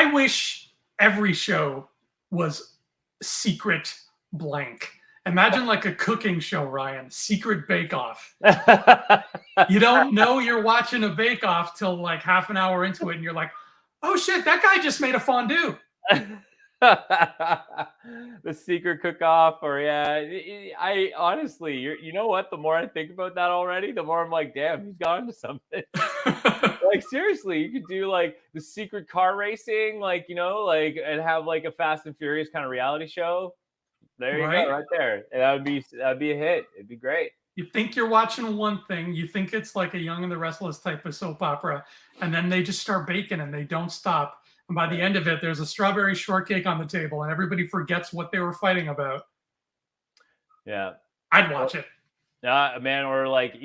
I wish every show was secret blank. Imagine like a cooking show, Ryan, Secret Bake Off. You don't know you're watching a Bake Off till like half an hour into it, and you're like, oh shit, that guy just made a fondue. The secret cook-off, or I honestly, you know what? The more I think about that already, the more I'm like, damn, he's gone to something. Like seriously, you could do like the secret car racing, like and have like a Fast and Furious kind of reality show. There you go, right there. And that'd be a hit. It'd be great. You think you're watching one thing, you think it's like a Young and the Restless type of soap opera, and then they just start baking and they don't stop. And by the end of it, there's a strawberry shortcake on the table, and everybody forgets what they were fighting about. Yeah, I'd watch it. Man, or like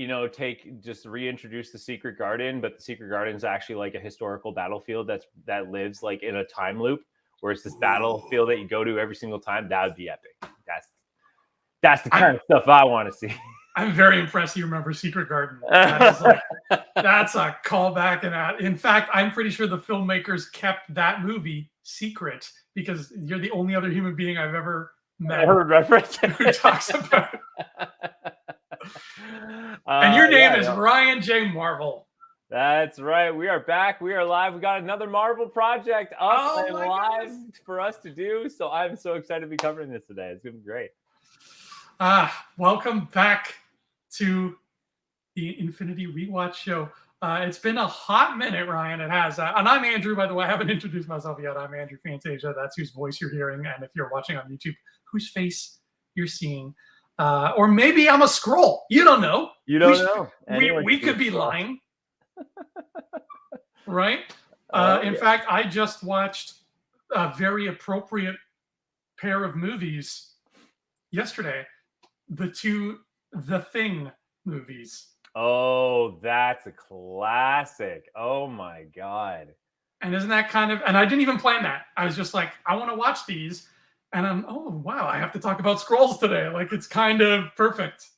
just reintroduce the Secret Garden, but the Secret Garden is actually like a historical battlefield that lives like in a time loop, where it's this battlefield that you go to every single time. That would be epic. That's the kind of stuff I want to see. I'm very impressed you remember Secret Garden. That's a callback. And in fact, I'm pretty sure the filmmakers kept that movie secret because you're the only other human being I've ever met heard reference who talks about it. And your name is Ryan J. Marvel. That's right. We are back. We are live. We got another Marvel project up and live for us to do. So I'm so excited to be covering this today. It's going to be great. Welcome back to the Infinity Rewatch Show. It's been a hot minute, Ryan. It has. And I'm Andrew, by the way. I haven't introduced myself yet. I'm Andrew Fantasia. That's whose voice you're hearing. And if you're watching on YouTube, whose face you're seeing. Or maybe I'm a Skrull. You don't know. You don't know. We could be lying. Right? In fact, I just watched a very appropriate pair of movies yesterday. The two The Thing movies. Oh, that's a classic. Oh my God. And isn't that kind of, and I didn't even plan that. I was just like, I want to watch these. And wow, I have to talk about Skrulls today. Like, it's kind of perfect.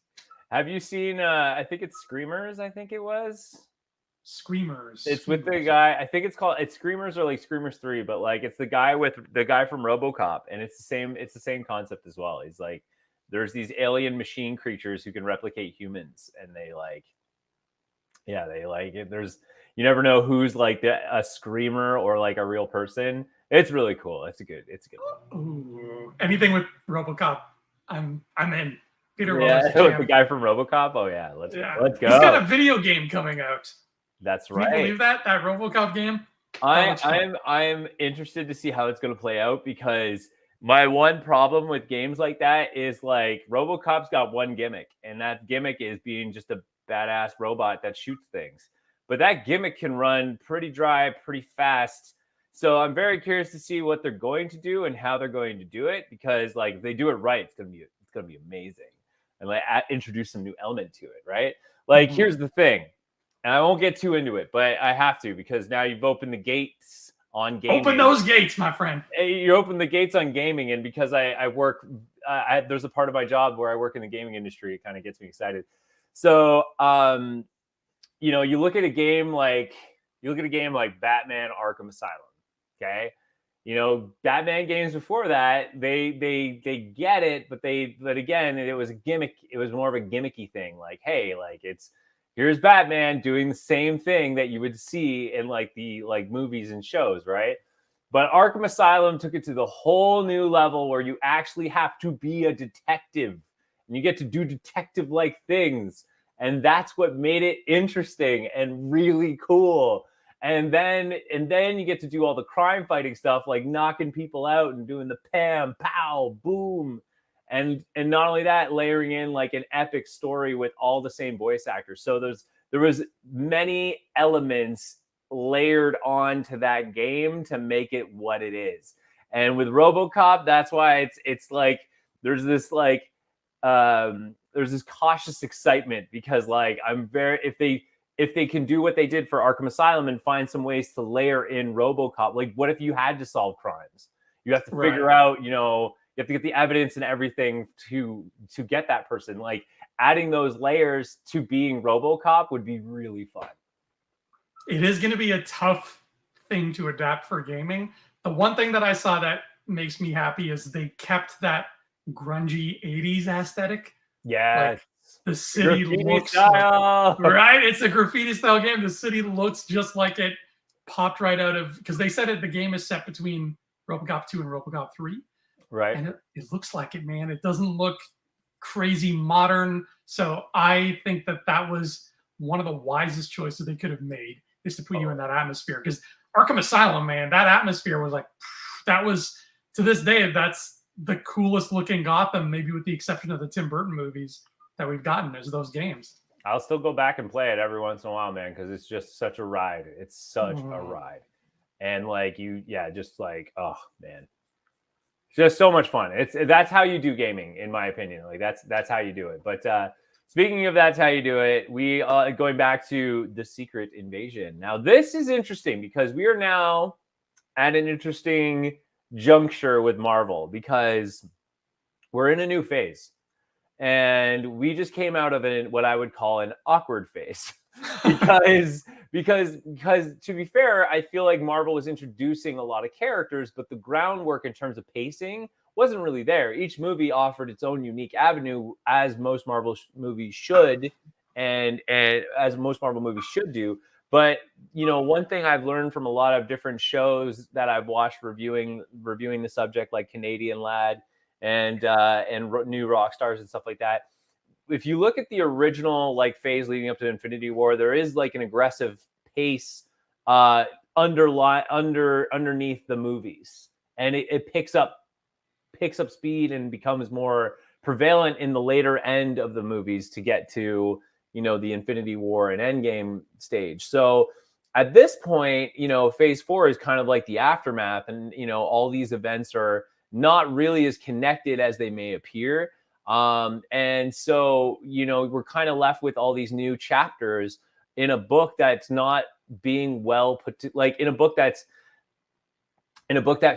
Have you seen, I think it's Screamers, I think it was. Screamers. It's with the guy, I think it's Screamers or like Screamers 3, but like it's the guy from RoboCop, and it's the same concept as well. He's like, there's these alien machine creatures who can replicate humans, and they like it. You never know who's like a screamer or like a real person. It's really cool. It's a good one. Ooh, anything with RoboCop, I'm in. Peter Weller's the guy from RoboCop. Oh yeah, let's go. He's got a video game coming out. That's right. Can you believe that RoboCop game? I'm interested to see how it's going to play out, because my one problem with games like that is like RoboCop's got one gimmick, and that gimmick is being just a badass robot that shoots things. But that gimmick can run pretty dry, pretty fast. So I'm very curious to see what they're going to do and how they're going to do it, because like if they do it right, it's gonna be amazing, and like introduce some new element to it, right? Like here's the thing, and I won't get too into it, but I have to, because now you've opened the gates on gaming. Open those gates, my friend. You open the gates on gaming, and because I work, there's a part of my job where I work in the gaming industry. It kind of gets me excited. So, you look at a game like Batman Arkham Asylum. Okay, Batman games before that, they get it, but again, it was a gimmick. It was more of a gimmicky thing. Like, hey, like here's Batman doing the same thing that you would see in like the movies and shows, right? But Arkham Asylum took it to the whole new level where you actually have to be a detective, and you get to do detective-like things, and that's what made it interesting and really cool. And then you get to do all the crime fighting stuff, like knocking people out and doing the pam, pow, boom. And not only that, layering in like an epic story with all the same voice actors. So there was many elements layered onto that game to make it what it is. And with RoboCop, that's why it's like there's this cautious excitement, because like if they can do what they did for Arkham Asylum and find some ways to layer in RoboCop, like what if you had to solve crimes? You have to figure out, you have to get the evidence and everything to get that person. Like adding those layers to being RoboCop would be really fun. It is going to be a tough thing to adapt for gaming, The one thing that I saw that makes me happy is they kept that grungy 80s aesthetic. Yeah, Like the city looks style. like, right. It's a graffiti style game. The city looks just like it popped right out of, because they said the game is set between RoboCop 2 and RoboCop 3. Right. And it looks like it, man. It doesn't look crazy modern. So I think that was one of the wisest choices they could have made, is to put you in that atmosphere. Because Arkham Asylum, man, that atmosphere was like, that was, to this day, that's the coolest looking Gotham, maybe with the exception of the Tim Burton movies that we've gotten, is those games. I'll still go back and play it every once in a while, man, because it's just such a ride. It's such a ride. And like just like, oh man. Just so much fun. That's how you do gaming, in my opinion. Like that's how you do it. But speaking of that's how you do it, we going back to the Secret Invasion. Now this is interesting because we are now at an interesting juncture with Marvel, because we're in a new phase, and we just came out of what I would call an awkward phase. because to be fair, I feel like Marvel was introducing a lot of characters, but the groundwork in terms of pacing wasn't really there. Each movie offered its own unique avenue, as most Marvel movies should, and as most Marvel movies should do. But one thing I've learned from a lot of different shows that I've watched reviewing the subject, like Canadian Lad and New Rockstars and stuff like that. If you look at the original like phase leading up to Infinity War, there is like an aggressive pace underneath the movies, and it picks up speed and becomes more prevalent in the later end of the movies to get to the Infinity War and Endgame stage. So at this point, phase 4 is kind of like the aftermath, and all these events are not really as connected as they may appear. And so, we're kind of left with all these new chapters in a book that's not being well put to, like in a book that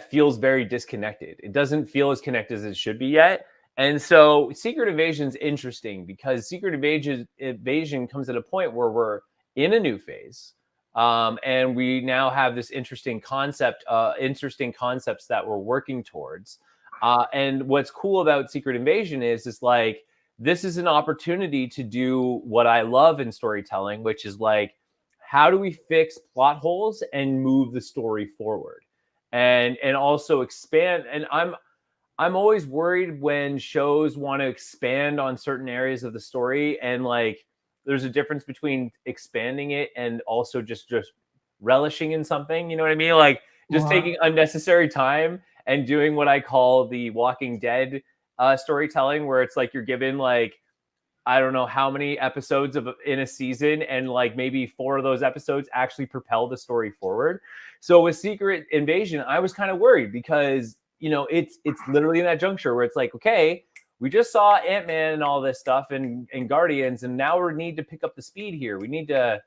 feels very disconnected. It doesn't feel as connected as it should be yet. And so Secret Invasion is interesting because Secret Invasion comes at a point where we're in a new phase. And we now have this interesting concepts that we're working towards. And what's cool about Secret Invasion is like, this is an opportunity to do what I love in storytelling, which is like, how do we fix plot holes and move the story forward, and also expand. And I'm always worried when shows want to expand on certain areas of the story, and like, there's a difference between expanding it and also just relishing in something. You know what I mean? Like just taking unnecessary time and doing what I call the Walking Dead storytelling, where it's like you're given like, I don't know how many episodes in a season, and like maybe 4 of those episodes actually propel the story forward. So with Secret Invasion, I was kind of worried because it's literally in that juncture where it's like, okay, we just saw Ant-Man and all this stuff and Guardians, and now we need to pick up the speed here. We need to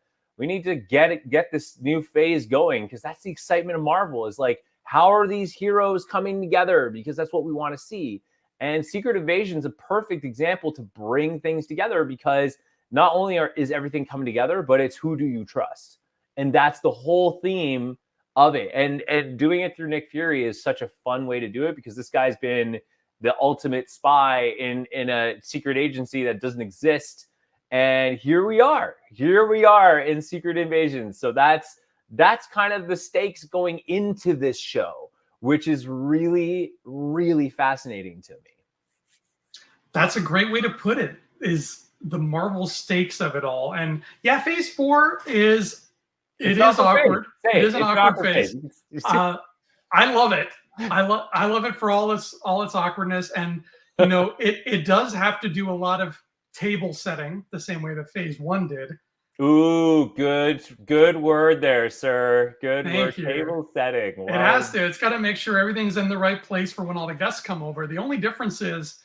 get this new phase going, because that's the excitement of Marvel, is like, how are these heroes coming together? Because that's what we want to see. And Secret Invasion is a perfect example to bring things together, because not only is everything coming together, but it's who do you trust? And that's the whole theme of it. And doing it through Nick Fury is such a fun way to do it, because this guy's been the ultimate spy in a secret agency that doesn't exist. And here we are in Secret Invasion. So that's kind of the stakes going into this show, which is really, really fascinating to me. That's a great way to put it, is the Marvel stakes of it all. And yeah, phase 4 is awkward. It is an awkward phase. I love it. I love it for all its awkwardness. And it does have to do a lot of table setting the same way that phase 1 did. Ooh, good word there, sir. Good word. Table setting. Wow. It has to. It's got to make sure everything's in the right place for when all the guests come over. The only difference is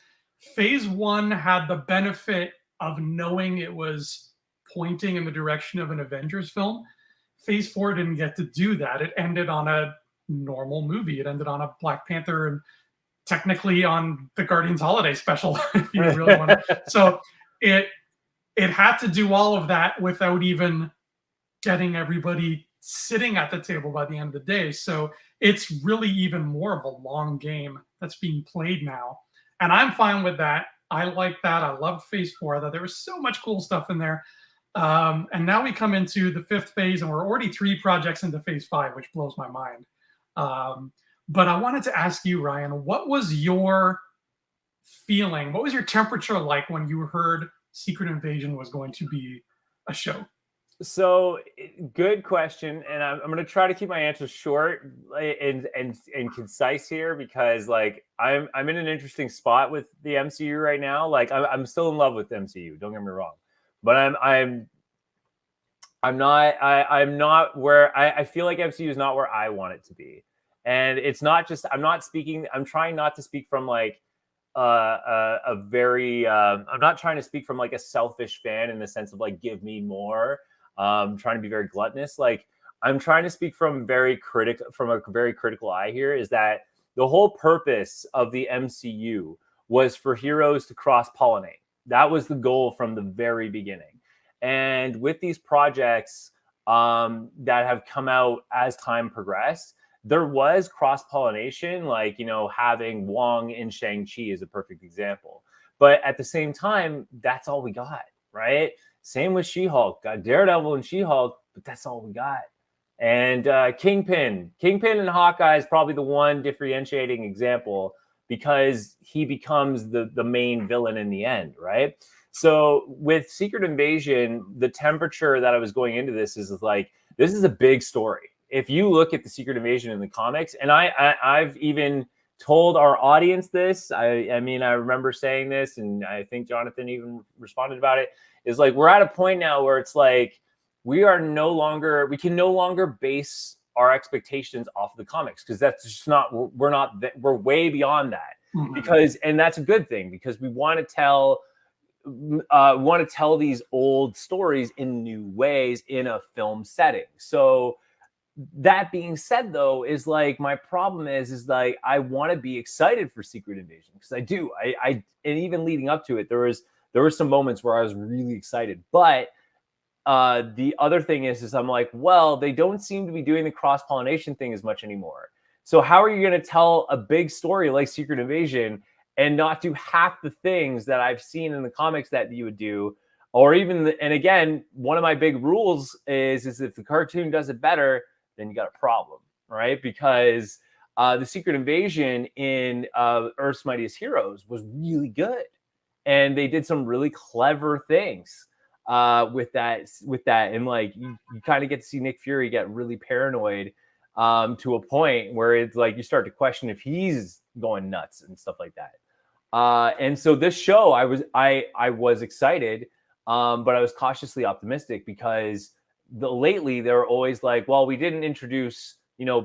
phase 1 had the benefit of knowing it was pointing in the direction of an Avengers film. Phase 4 didn't get to do that. It ended on a normal movie. It ended on a Black Panther and technically on the Guardians Holiday Special, if you really want to. So it had to do all of that without even getting everybody sitting at the table by the end of the day. So it's really even more of a long game that's being played now. And I'm fine with that. I like that. I loved phase 4. I thought there was so much cool stuff in there. And now we come into the 5th phase, and we're already 3 projects into phase 5, which blows my mind. But I wanted to ask you, Ryan, what was your feeling? What was your temperature like when you heard Secret Invasion was going to be a show? So good question, and I'm going to try to keep my answers short and concise here, because like I'm in an interesting spot with the MCU right now. Like I'm still in love with the MCU. Don't get me wrong, but I'm not where I feel like MCU is not where I want it to be, and it's not just I'm trying not to speak from like a very I'm not trying to speak from like a selfish fan in the sense of like give me more. Trying to be very gluttonous. Like I'm trying to speak from a very critical eye here, is that the whole purpose of the MCU was for heroes to cross-pollinate. That was the goal from the very beginning. And with these projects that have come out as time progressed, there was cross-pollination, like, having Wong in Shang-Chi is a perfect example. But at the same time, that's all we got, right? Same with She-Hulk. Got Daredevil and She-Hulk, but that's all we got. And Kingpin and Hawkeye is probably the one differentiating example, because he becomes the main villain in the end, right? So with Secret Invasion, the temperature that I was going into this is like, this is a big story. If you look at the Secret Invasion in the comics, and I've even told our audience this, I mean, I remember saying this, and I think Jonathan even responded about it, is like, we're at a point now where it's like, we can no longer base our expectations off of the comics, because that's just we're way beyond that. Mm-hmm. And that's a good thing, because we want to tell these old stories in new ways in a film setting. So that being said, though, is like, my problem is like, I want to be excited for Secret Invasion, because I do. And even leading up to it, there were some moments where I was really excited. But the other thing is I'm like, well, they don't seem to be doing the cross-pollination thing as much anymore. So how are you going to tell a big story like Secret Invasion and not do half the things that I've seen in the comics that you would do? Or even, and again, one of my big rules is if the cartoon does it better, then you got a problem, right? Because the Secret Invasion in Earth's Mightiest Heroes was really good. And they did some really clever things with that. And like, you kind of get to see Nick Fury get really paranoid to a point where it's like, you start to question if he's going nuts and stuff like that. And so this show, I was excited, but I was cautiously optimistic, because lately they're always like, well, we didn't introduce,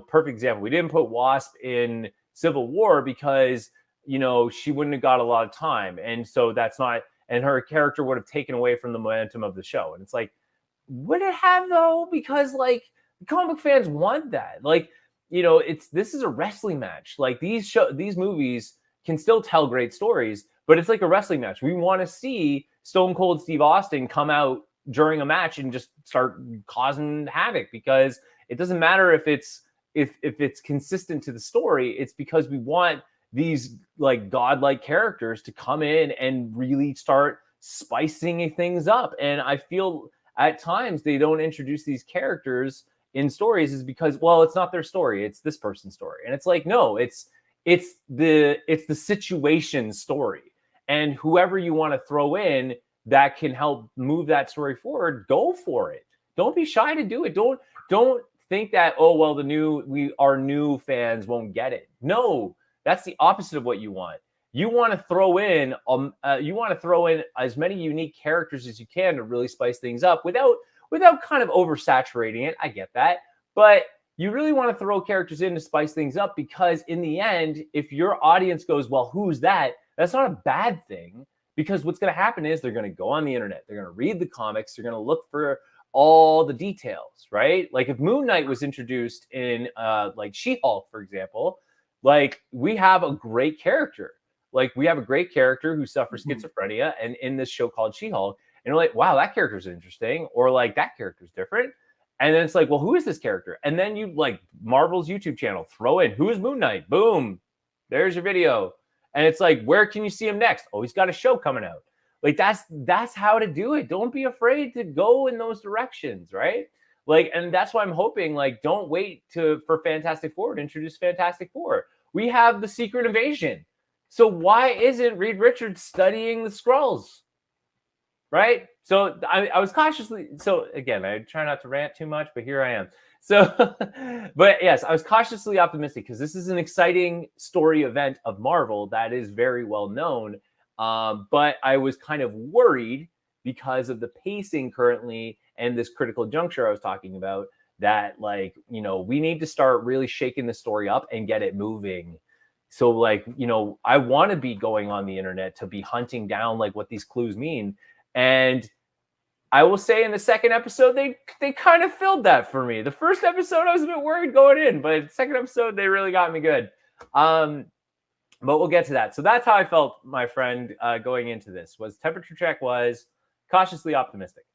perfect example, we didn't put Wasp in Civil War because she wouldn't have got a lot of time, and so that's not, and her character would have taken away from the momentum of the show. And it's like, would it have, though? Because like, comic fans want that. Like, this is a wrestling match. Like, these movies can still tell great stories, but it's like a wrestling match. We want to see Stone Cold Steve Austin come out during a match and just start causing havoc, because it doesn't matter if it's consistent to the story. It's because we want these like godlike characters to come in and really start spicing things up. And I feel at times they don't introduce these characters in stories is because, well, it's not their story, it's this person's story. And it's like, no, it's the situation story, and whoever you want to throw in that can help move that story forward, go for it. Don't be shy to do it. Don't think that, oh, well, our new fans won't get it. No, that's the opposite of what you want. You want to throw in as many unique characters as you can to really spice things up without kind of oversaturating it. I get that, but you really want to throw characters in to spice things up, because in the end, if your audience goes, well, who's that? That's not a bad thing, because what's going to happen is they're going to go on the internet, they're going to read the comics, they're going to look for all the details, right? Like if Moon Knight was introduced in like She-Hulk, for example, like we have a great character. Like we have a great character who suffers schizophrenia, and in this show called She-Hulk, and you're like, wow, that character's interesting, or like that character's different. And then it's like, well, who is this character? And then you like Marvel's YouTube channel, throw in, who is Moon Knight? Boom, there's your video. And it's like, where can you see him next? Oh, he's got a show coming out. Like that's how to do it. Don't be afraid to go in those directions, right? Like, and that's why I'm hoping, like, don't wait for Fantastic Four to introduce Fantastic Four. We have the Secret Invasion. So why isn't Reed Richards studying the Skrulls? Right? So I was cautiously, so again, I try not to rant too much, but here I am. So, but yes, I was cautiously optimistic because this is an exciting story event of Marvel that is very well known. But I was kind of worried because of the pacing currently and this critical juncture I was talking about, that like, you know, we need to start really shaking the story up and get it moving. So like, you know, I want to be going on the internet to be hunting down like what these clues mean. And I will say in the second episode, they kind of filled that for me. The first episode, I was a bit worried going in, but the second episode, they really got me good. But we'll get to that. So that's how I felt, my friend, going into this. Was temperature check was cautiously optimistic.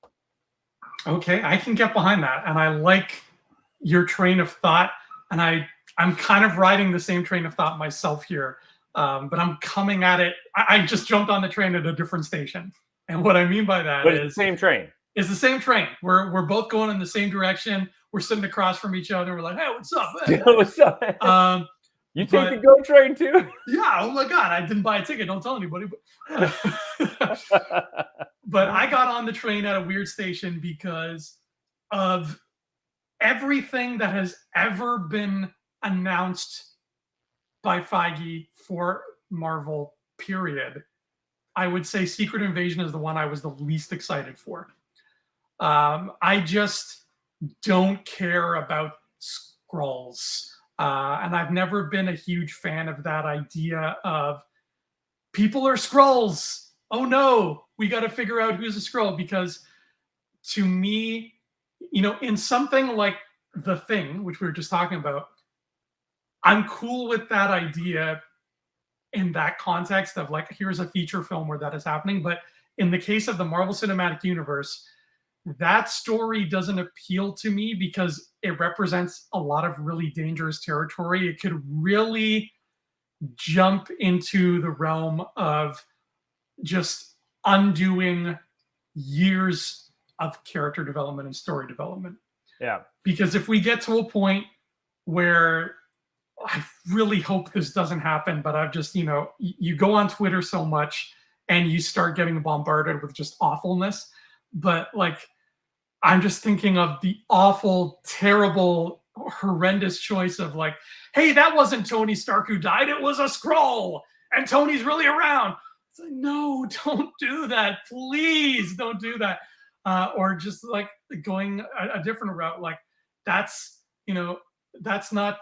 Okay, I can get behind that, and I like your train of thought, and I'm kind of riding the same train of thought myself here, but I'm coming at it. I just jumped on the train at a different station, and what I mean by that is the same train. It's the same train. We're both going in the same direction. We're sitting across from each other. We're like, hey, what's up? What's up? You take the GO train too? Yeah. Oh my God, I didn't buy a ticket. Don't tell anybody. But I got on the train at a weird station because of everything that has ever been announced by Feige for Marvel, period. I would say Secret Invasion is the one I was the least excited for. I just don't care about Skrulls. And I've never been a huge fan of that idea of people are Skrulls. Oh no, we got to figure out who's a Skrull, because to me, you know, in something like The Thing, which we were just talking about, I'm cool with that idea in that context of like, here's a feature film where that is happening. But in the case of the Marvel Cinematic Universe, that story doesn't appeal to me because it represents a lot of really dangerous territory. It could really jump into the realm of just undoing years of character development and story development. Yeah. Because if we get to a point where, I really hope this doesn't happen, but I've just, you know, you go on Twitter so much and you start getting bombarded with just awfulness. But like, I'm just thinking of the awful, terrible, horrendous choice of like, hey, that wasn't Tony Stark who died. It was a Skrull, and Tony's really around. It's like, no, don't do that. Please don't do that. Or just like going a different route. Like that's, you know, that's not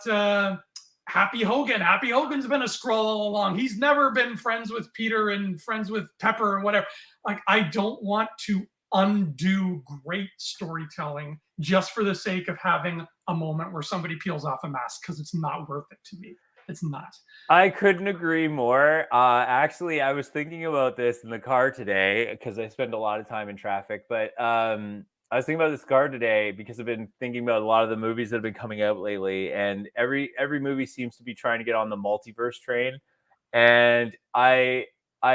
Happy Hogan. Happy Hogan's been a Skrull all along. He's never been friends with Peter and friends with Pepper and whatever. Like, I don't want to undo great storytelling just for the sake of having a moment where somebody peels off a mask, because it's not worth it to me. It's not. I couldn't agree more. Actually, I was thinking about this in the car today because I spend a lot of time in traffic. But I was thinking about this car today because I've been thinking about a lot of the movies that have been coming out lately, and every movie seems to be trying to get on the multiverse train. And I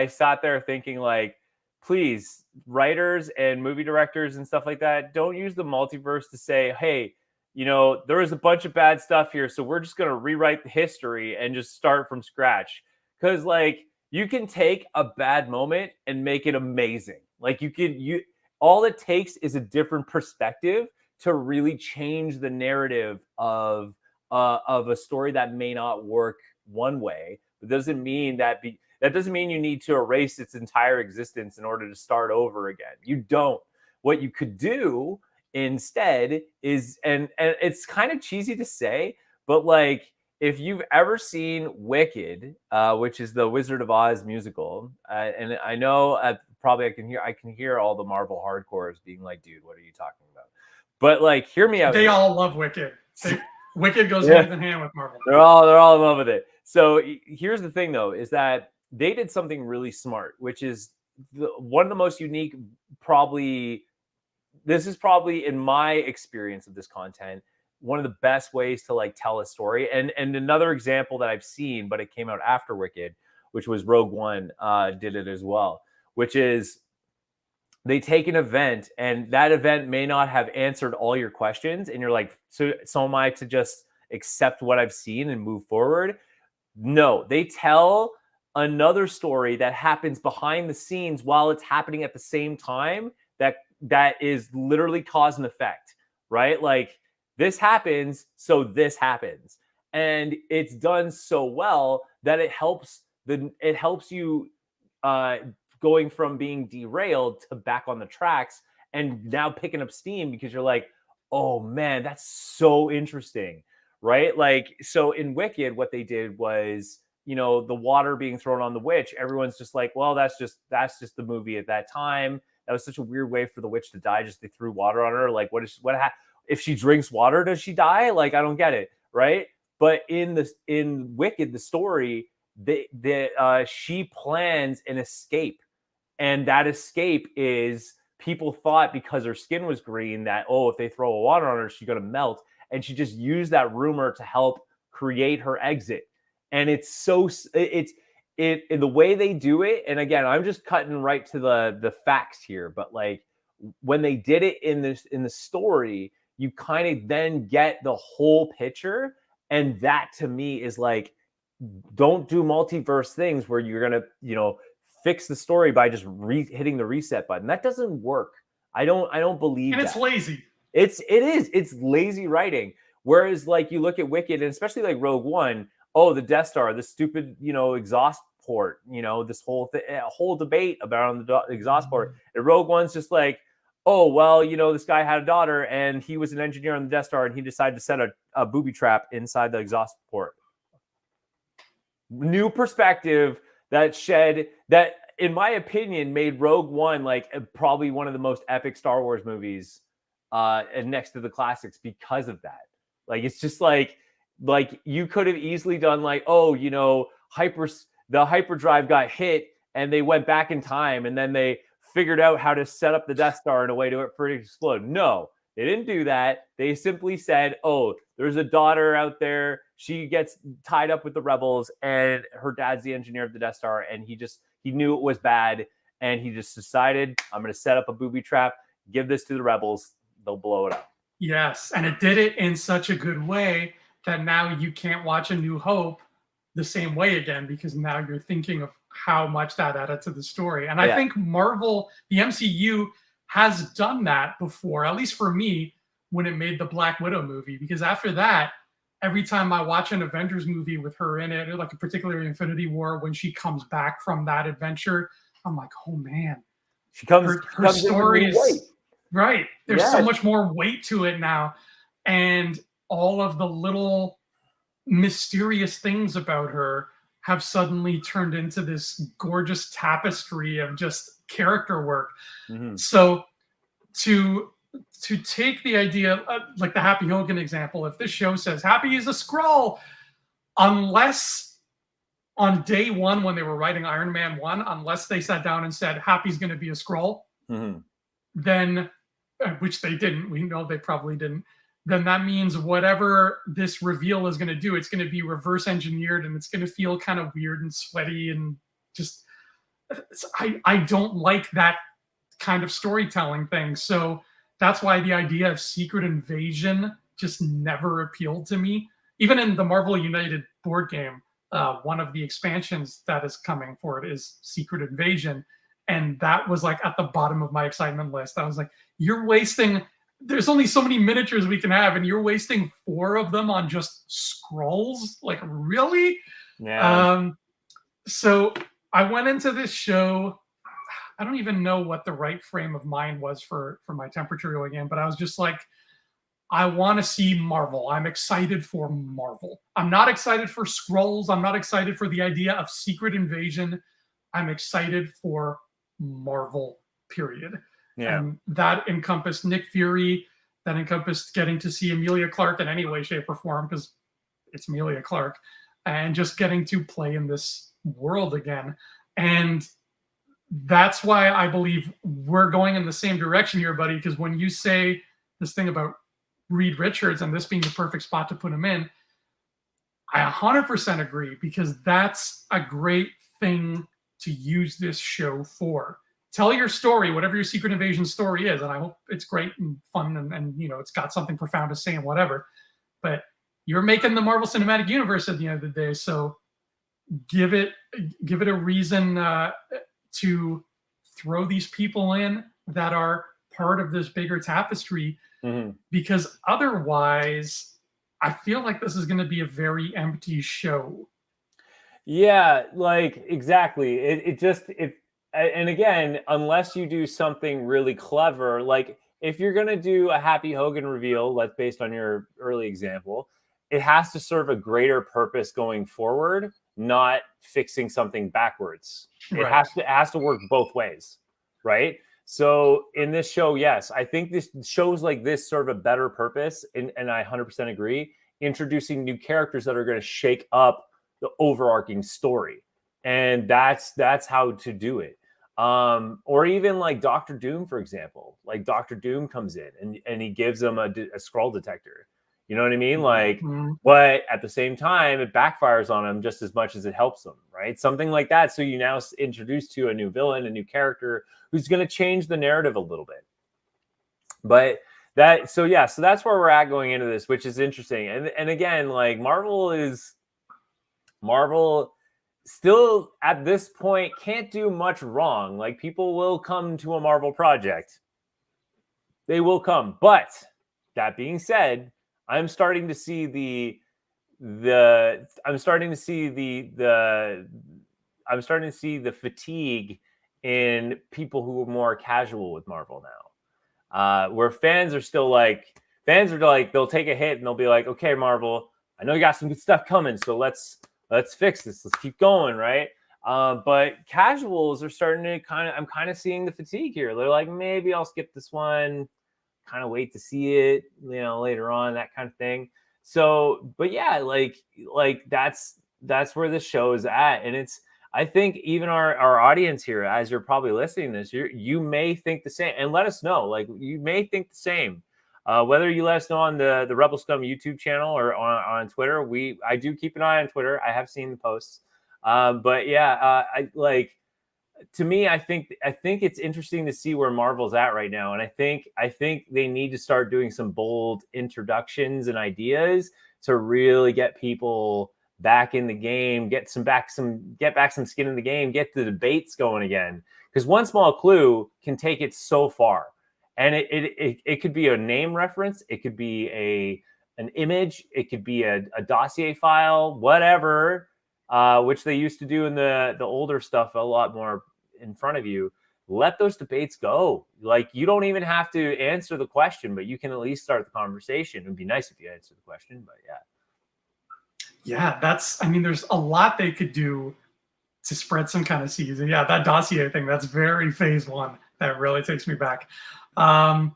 sat there thinking, like, please, writers and movie directors and stuff like that, don't use the multiverse to say, hey, you know, there was a bunch of bad stuff here, so we're just going to rewrite the history and just start from scratch. Because, like, you can take a bad moment and make it amazing. Like, all it takes is a different perspective to really change the narrative of a story that may not work one way. But doesn't mean that doesn't mean you need to erase its entire existence in order to start over again. You don't. What you could do instead is, and it's kind of cheesy to say, but like, if you've ever seen Wicked, which is the Wizard of Oz musical, and I know probably I can hear all the Marvel hardcores being like, dude, what are you talking about? But like, hear me out. They all love Wicked. Wicked goes hand in hand with Marvel. They're all in love with it. So here's the thing, though, is that they did something really smart, which is one of the most unique, probably this is probably, in my experience of this content, one of the best ways to like tell a story. And another example that I've seen, but it came out after Wicked, which was Rogue One, did it as well, which is they take an event and that event may not have answered all your questions. And you're like, so am I to just accept what I've seen and move forward? No, they tell another story that happens behind the scenes while it's happening at the same time that is literally cause and effect, right? Like this happens, so this happens. And it's done so well that it helps you going from being derailed to back on the tracks and now picking up steam because you're like, oh man, that's so interesting, right? Like, so in Wicked, what they did was, you know, the water being thrown on the witch, everyone's just like, well, that's just the movie at that time. That was such a weird way for the witch to die. Just they threw water on her. Like, if she drinks water, does she die? Like, I don't get it, right? But in Wicked, the story, she plans an escape. And that escape is people thought because her skin was green that, oh, if they throw water on her, she's going to melt. And she just used that rumor to help create her exit. And it's so, the way they do it. And again, I'm just cutting right to the facts here. But like when they did it in the story, you kind of then get the whole picture. And that to me is like, don't do multiverse things where you're going to, you know, fix the story by just hitting the reset button. That doesn't work. I don't believe and that. It's lazy. It's lazy writing. Whereas like you look at Wicked and especially like Rogue One, oh, the Death Star, the stupid, you know, exhaust port, you know, this whole whole debate about the exhaust port. And Rogue One's just like, oh, well, you know, this guy had a daughter and he was an engineer on the Death Star and he decided to set a booby trap inside the exhaust port. New perspective that, in my opinion, made Rogue One like probably one of the most epic Star Wars movies and next to the classics because of that. Like, it's just like you could have easily done like, oh, you know, the hyperdrive got hit and they went back in time and then they figured out how to set up the Death Star in a way for it to explode. No, they didn't do that. They simply said, oh, there's a daughter out there. She gets tied up with the rebels and her dad's the engineer of the Death Star. And he knew it was bad. And he just decided, I'm going to set up a booby trap, give this to the rebels. They'll blow it up. Yes. And it did it in such a good way that now you can't watch A New Hope the same way again, because now you're thinking of how much that added to the story. And I think Marvel, the MCU, has done that before, at least for me, when it made the Black Widow movie. Because after that, every time I watch an Avengers movie with her in it, like particularly Infinity War, when she comes back from that adventure, I'm like, oh man, her story is right. There's so much more weight to it now. And all of the little mysterious things about her have suddenly turned into this gorgeous tapestry of just character work. Mm-hmm. So to take the idea, like the Happy Hogan example, if this show says Happy is a Skrull, unless on day one when they were writing Iron Man 1, unless they sat down and said Happy's going to be a Skrull, then, which they didn't, we know they probably didn't, then that means whatever this reveal is going to do, it's going to be reverse engineered and it's going to feel kind of weird and sweaty and just, I don't like that kind of storytelling thing. So that's why the idea of Secret Invasion just never appealed to me. Even in the Marvel United board game, one of the expansions that is coming for it is Secret Invasion. And that was like at the bottom of my excitement list. I was like, you're wasting, there's only so many miniatures we can have, and you're wasting 4 of them on just Skrulls? Like, really? Yeah. So I went into this show, I don't even know what the right frame of mind was for my temperature going in, but I was just like, I want to see Marvel. I'm excited for Marvel. I'm not excited for Skrulls. I'm not excited for the idea of Secret Invasion. I'm excited for Marvel, period. Yeah. And that encompassed Nick Fury. That encompassed getting to see Emilia Clarke in any way, shape, or form, because it's Emilia Clarke, and just getting to play in this world again. And that's why I believe we're going in the same direction here, buddy. Because when you say this thing about Reed Richards and this being the perfect spot to put him in, I 100% agree, because that's a great thing to use this show for. Tell your story, whatever your Secret Invasion story is, and I hope it's great and fun, and you know, it's got something profound to say and whatever. But you're making the Marvel Cinematic Universe at the end of the day, so give it a reason to throw these people in that are part of this bigger tapestry, because otherwise I feel like this is going to be a very empty show. Yeah, like exactly. And again, unless you do something really clever, like if you're going to do a Happy Hogan reveal, like based on your early example, it has to serve a greater purpose going forward, not fixing something backwards. It has to work both ways, right? So in this show, yes, I think this shows like this serve a better purpose, and I 100% agree. Introducing new characters that are going to shake up the overarching story, and that's how to do it. Or even like Doctor Doom, for example. Like Doctor Doom comes in and he gives them a Skrull detector. You know what I mean? Like, but at the same time, it backfires on him just as much as it helps them, right? Something like that. So you now introduce to a new villain, a new character who's going to change the narrative a little bit. But so that's where we're at going into this, which is interesting. And again, like Marvel still at this point can't do much wrong. Like people will come to a Marvel project. They will come. But that being said, I'm starting to see the fatigue in people who are more casual with Marvel now. Where fans are like, they'll take a hit and they'll be like, okay, Marvel, I know you got some good stuff coming, so let's fix this. Let's keep going, right? But casuals are starting to I'm kind of seeing the fatigue here. They're like, maybe I'll skip this one, kind of wait to see it, you know, later on, that kind of thing. So, but yeah, like that's where the show is at. And I think even our audience here, as you're probably listening to this, you may think the same, and let us know. Like you may think the same. Whether you let us know on the Rebel Scum YouTube channel or on Twitter, I do keep an eye on Twitter. I have seen the posts, but yeah, to me, I think it's interesting to see where Marvel's at right now, and I think they need to start doing some bold introductions and ideas to really get people back in the game, get back some skin in the game, get the debates going again. Because one small clue can take it so far. And it could be a name reference, it could be an image, it could be a dossier file, whatever, which they used to do in the older stuff a lot more in front of you. Let those debates go. Like you don't even have to answer the question, but you can at least start the conversation. It would be nice if you answer the question, but yeah. Yeah, there's a lot they could do to spread some kind of seeds. And yeah, that dossier thing, that's very phase one. That really takes me back. How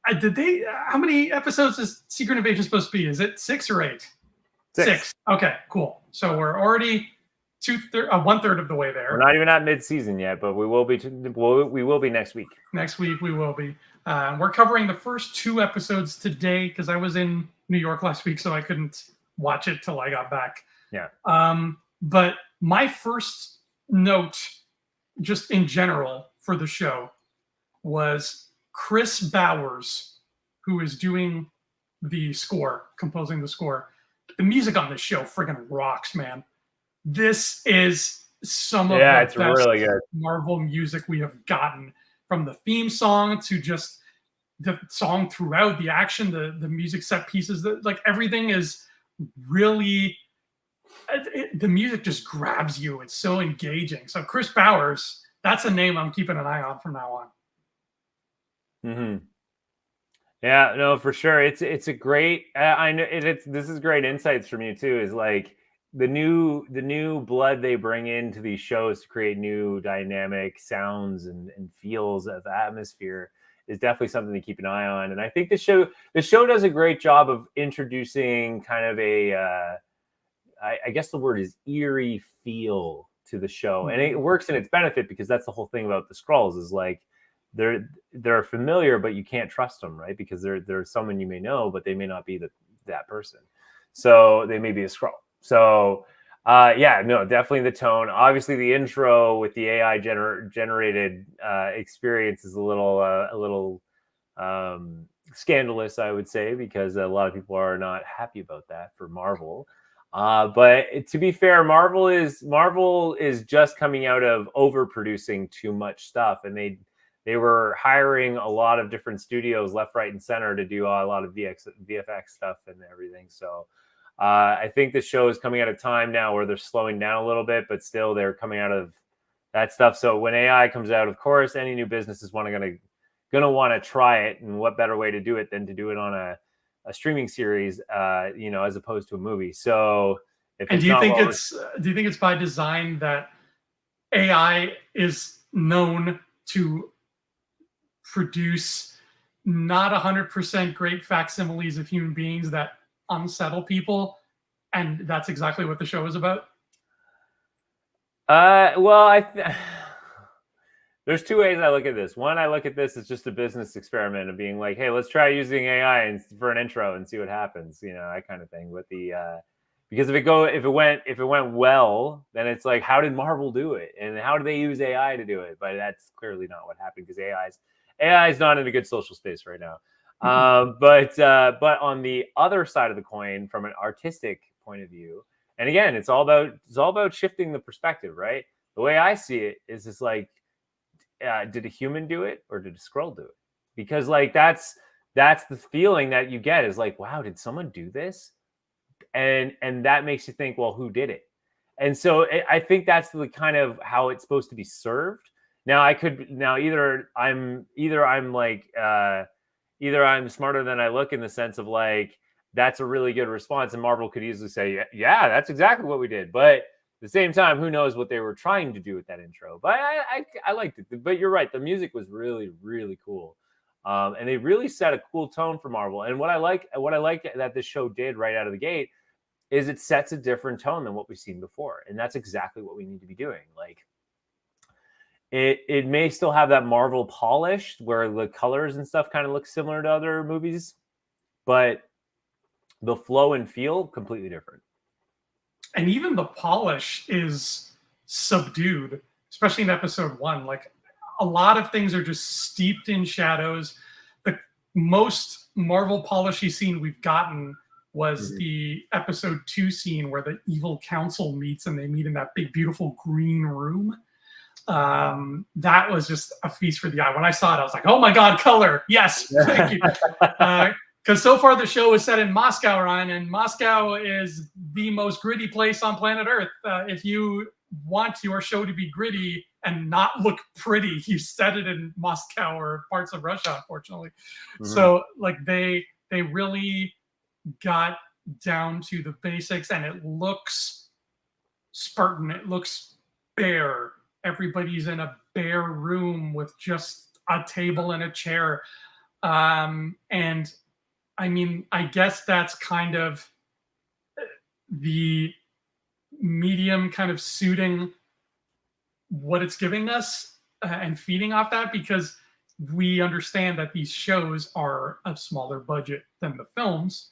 many episodes is Secret Invasion supposed to be? Is it 6 or 8? 6. Okay, cool. So we're already 1/3 of the way there. We're not even at mid-season yet, but we will be. We will be next week. Next week we will be. We're covering the first 2 episodes today because I was in New York last week, so I couldn't watch it till I got back. Yeah. But my first note, just in general for the show, was Chris Bowers, who is doing the score, composing the score. The music on this show friggin' rocks, man. This is some of the best really good Marvel music we have gotten, from the theme song to just the song throughout, the action, the music set pieces. Like everything is really, the music just grabs you. It's so engaging. So Chris Bowers, that's a name I'm keeping an eye on from now on. Mm-hmm. Yeah, no, for sure. It's a great. I know this is great insights from you too. Is like the new blood they bring into these shows to create new dynamic sounds and feels of atmosphere is definitely something to keep an eye on. And I think the show does a great job of introducing kind of a I guess the word is eerie feel to the show, and it works in its benefit because that's the whole thing about the Skrulls is like they're familiar, but you can't trust them, right? Because they're someone you may know, but they may not be that person. So they may be a Skrull. So yeah, no, definitely the tone. Obviously, the intro with the AI generated experience is a little scandalous, I would say, because a lot of people are not happy about that for Marvel. But to be fair, Marvel is just coming out of overproducing too much stuff, and they were hiring a lot of different studios left, right, and center to do a lot of VFX stuff and everything. So I think the show is coming at a time now where they're slowing down a little bit, but still they're coming out of that stuff. So when AI comes out, of course, any new business is going to want to try it. And what better way to do it than to do it on a streaming series, as opposed to a movie. So do you think it's by design that AI is known to produce not 100% great facsimiles of human beings that unsettle people, and that's exactly what the show is about? Well, there's two ways I look at this. One, I look at this as just a business experiment of being like, hey, let's try using AI for an intro and see what happens, that kind of thing. But because if it went well, then it's like, how did Marvel do it, and how do they use AI to do it? But that's clearly not what happened, because AI is not in a good social space right now. But on the other side of the coin, from an artistic point of view, and again, it's all about shifting the perspective, right? The way I see it is just like, did a human do it or did a Skrull do it? Because like that's the feeling that you get, is like, wow, did someone do this? And that makes you think, well, who did it? And so I think that's the kind of how it's supposed to be served. Now either I'm smarter than I look, in the sense of like, that's a really good response, and Marvel could easily say, yeah, that's exactly what we did. But at the same time, who knows what they were trying to do with that intro? But I liked it. But you're right, the music was really, really cool, and they really set a cool tone for Marvel. And what I like that this show did right out of the gate is it sets a different tone than what we've seen before, and that's exactly what we need to be doing. Like, it may still have that Marvel polish where the colors and stuff kind of look similar to other movies, but the flow and feel completely different. And even the polish is subdued, especially in episode 1. Like, a lot of things are just steeped in shadows. The most Marvel polishy scene we've gotten was the episode 2 scene where the evil council meets, and they meet in that big, beautiful green room. That was just a feast for the eye. When I saw it, I was like, oh my God, color. Yes, thank you. Because so far the show is set in Moscow, Ryan, and Moscow is the most gritty place on planet Earth. If you want your show to be gritty and not look pretty, you set it in Moscow or parts of Russia, unfortunately. So like they really got down to the basics, and it looks Spartan. It looks bare. Everybody's in a bare room with just a table and a chair. And I mean, I guess that's kind of the medium kind of suiting what it's giving us, and feeding off that, because we understand that these shows are a smaller budget than the films.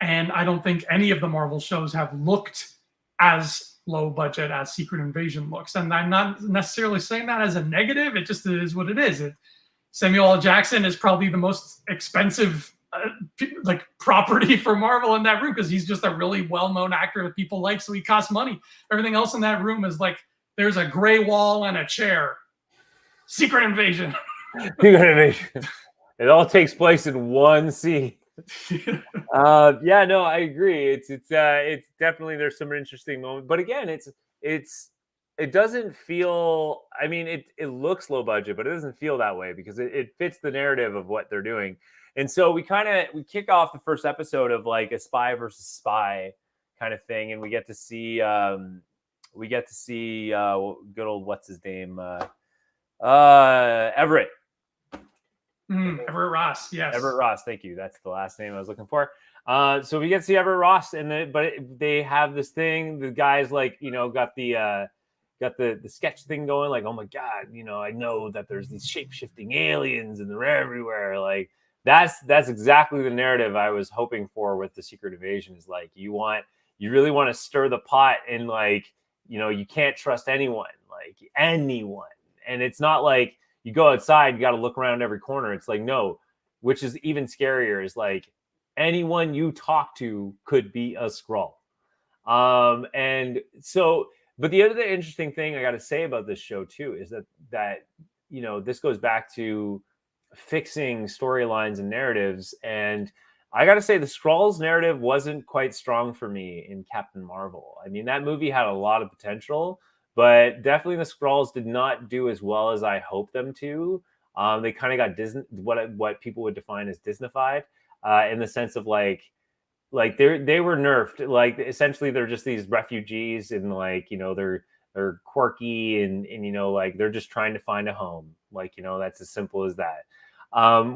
And I don't think any of the Marvel shows have looked as low budget as Secret Invasion looks. And I'm not necessarily saying that as a negative. It just is what it is. Samuel L. Jackson is probably the most expensive property for Marvel in that room, because he's just a really well-known actor that people like, so he costs money. Everything else in that room is like, there's a gray wall and a chair. Secret Invasion. Secret Invasion. It all takes place in one scene. Yeah, no, I agree. It's definitely, there's some interesting moments, but again, it doesn't feel, I mean, it looks low budget, but it doesn't feel that way, because it fits the narrative of what they're doing. And so we kick off the first episode of like a spy versus spy kind of thing, and we get to see good old, what's his name, Everett. Everett Ross, yes. Everett Ross, thank you. That's the last name I was looking for. So we get to see Everett Ross, but they have this thing. The guy's like, got got the sketch thing going, like, oh my god, you know, I know that there's these shape-shifting aliens and they're everywhere. Like that's exactly the narrative I was hoping for with the Secret Invasion. Is like you really want to stir the pot, and like, you know, you can't trust anyone, like anyone. And it's not like you go outside, you got to look around every corner. It's like, no, which is even scarier, is like anyone you talk to could be a Skrull. And so, but the other interesting thing I got to say about this show too is that you know, this goes back to fixing storylines and narratives. And I got to say, the Skrulls narrative wasn't quite strong for me in Captain Marvel. I mean, that movie had a lot of potential, but definitely the Skrulls did not do as well as I hoped them to. They kind of got Disney, what people would define as Disneyfied, in the sense of like they were nerfed. Like essentially they're just these refugees, and like, you know, they're quirky, and you know, like they're just trying to find a home. Like, you know, that's as simple as that.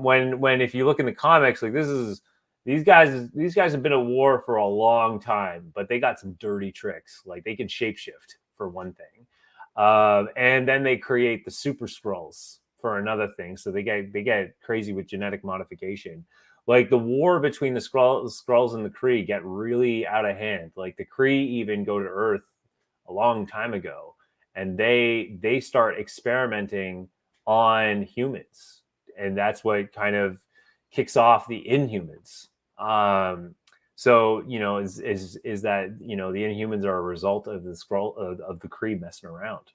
When if you look in the comics, like these guys have been at war for a long time, but they got some dirty tricks. Like they can shapeshift for one thing, and then they create the Super Skrulls for another thing. So they get crazy with genetic modification. Like the war between the Skrulls and the Kree get really out of hand. Like the Kree even go to Earth a long time ago, and they start experimenting on humans, and that's what kind of kicks off the Inhumans. So you know, is that, you know, the Inhumans are a result of the of the Kree messing around.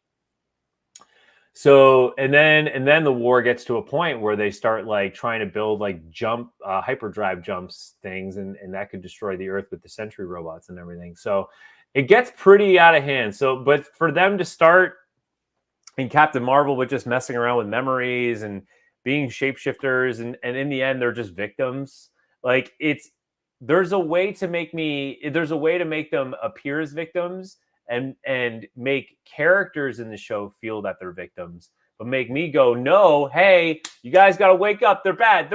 So and then the war gets to a point where they start like trying to build like hyperdrive jumps things, and that could destroy the Earth with the Sentry robots and everything. So it gets pretty out of hand. So, but for them to start in Captain Marvel with just messing around with memories and being shapeshifters, and in the end they're just victims. Like there's a way to make them appear as victims, and make characters in the show feel that they're victims, but make me go, no, hey, you guys got to wake up. They're bad.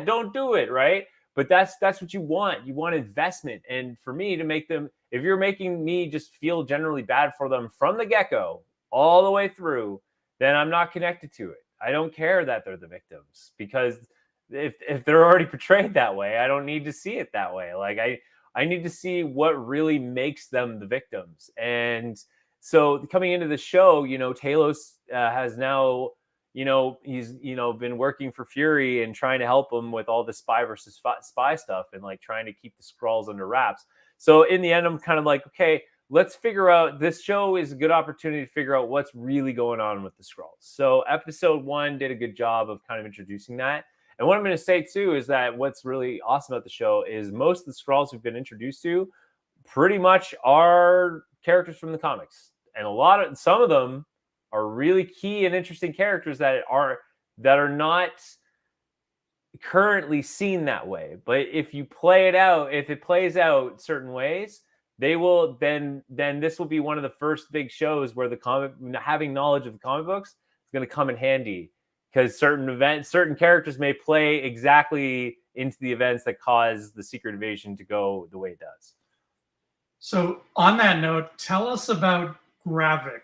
Don't do it. Right. But that's what you want. You want investment. And for me to make them, if you're making me just feel generally bad for them from the get-go all the way through, then I'm not connected to it. I don't care that they're the victims, because if they're already portrayed that way, I don't need to see it that way. Like I need to see what really makes them the victims. And so coming into the show, you know, Talos has now, you know, he's, you know, been working for Fury and trying to help him with all the spy versus spy stuff, and like trying to keep the Skrulls under wraps. So in the end, I'm kind of like, okay, let's figure out, this show is a good opportunity to figure out what's really going on with the Skrulls. So episode 1 did a good job of kind of introducing that. And what I'm going to say too is that what's really awesome about the show is most of the Skrulls we've been introduced to pretty much are characters from the comics, and some of them are really key and interesting characters that are not currently seen that way. But if you play it out, if it plays out certain ways, they will then this will be one of the first big shows where having knowledge of the comic books is going to come in handy, because certain characters may play exactly into the events that cause the Secret Invasion to go the way it does. So on that note, tell us about Gravik.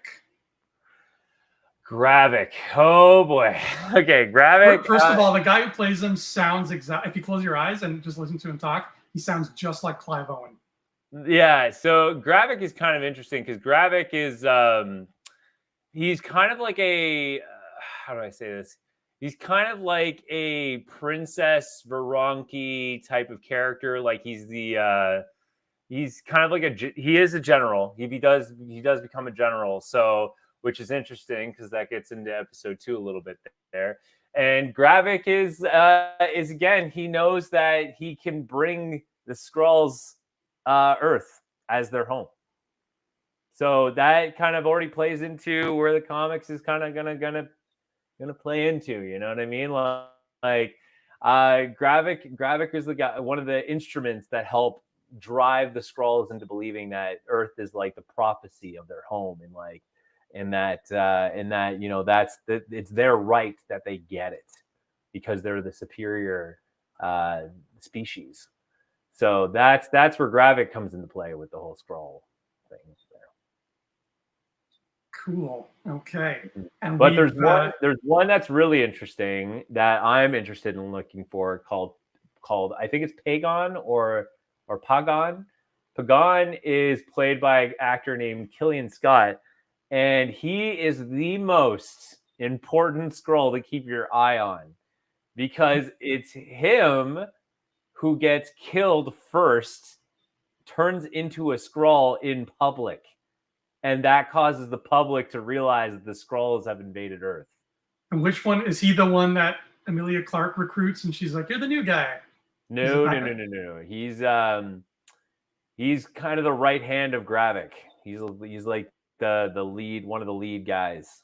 Gravik. Oh boy. Okay, Gravik. First of all, the guy who plays him sounds exact. If you close your eyes and just listen to him talk, he sounds just like Clive Owen. Yeah. So Gravik is kind of interesting, because Gravik is he's kind of like a how do I say this? He's kind of like a Princess Veronki type of character. Like he's kind of like he is a general. He does become a general. So, which is interesting, because that gets into episode 2 a little bit there. And Gravik is again, he knows that he can bring the Skrulls Earth as their home. So that kind of already plays into where the comics is kind of gonna play into. You know what I mean? Like Gravik is the guy, one of the instruments that help drive the Skrulls into believing that Earth is like the prophecy of their home, and like in that you know, it's their right that they get it, because they're the superior species. So that's where Gravik comes into play with the whole Skrull thing there. Cool. Okay. And But we've there's one that's really interesting that I'm interested in looking for called I think it's Pagon or Pagon. Pagon is played by an actor named Killian Scott, and he is the most important Skrull to keep your eye on because it's him who gets killed first, turns into a Skrull in public, and that causes the public to realize that the Skrulls have invaded Earth. and which one is he? The one that Emilia Clarke recruits, and she's like, "You're the new guy." No. He's kind of the right hand of Gravik. He's like the lead, one of the lead guys.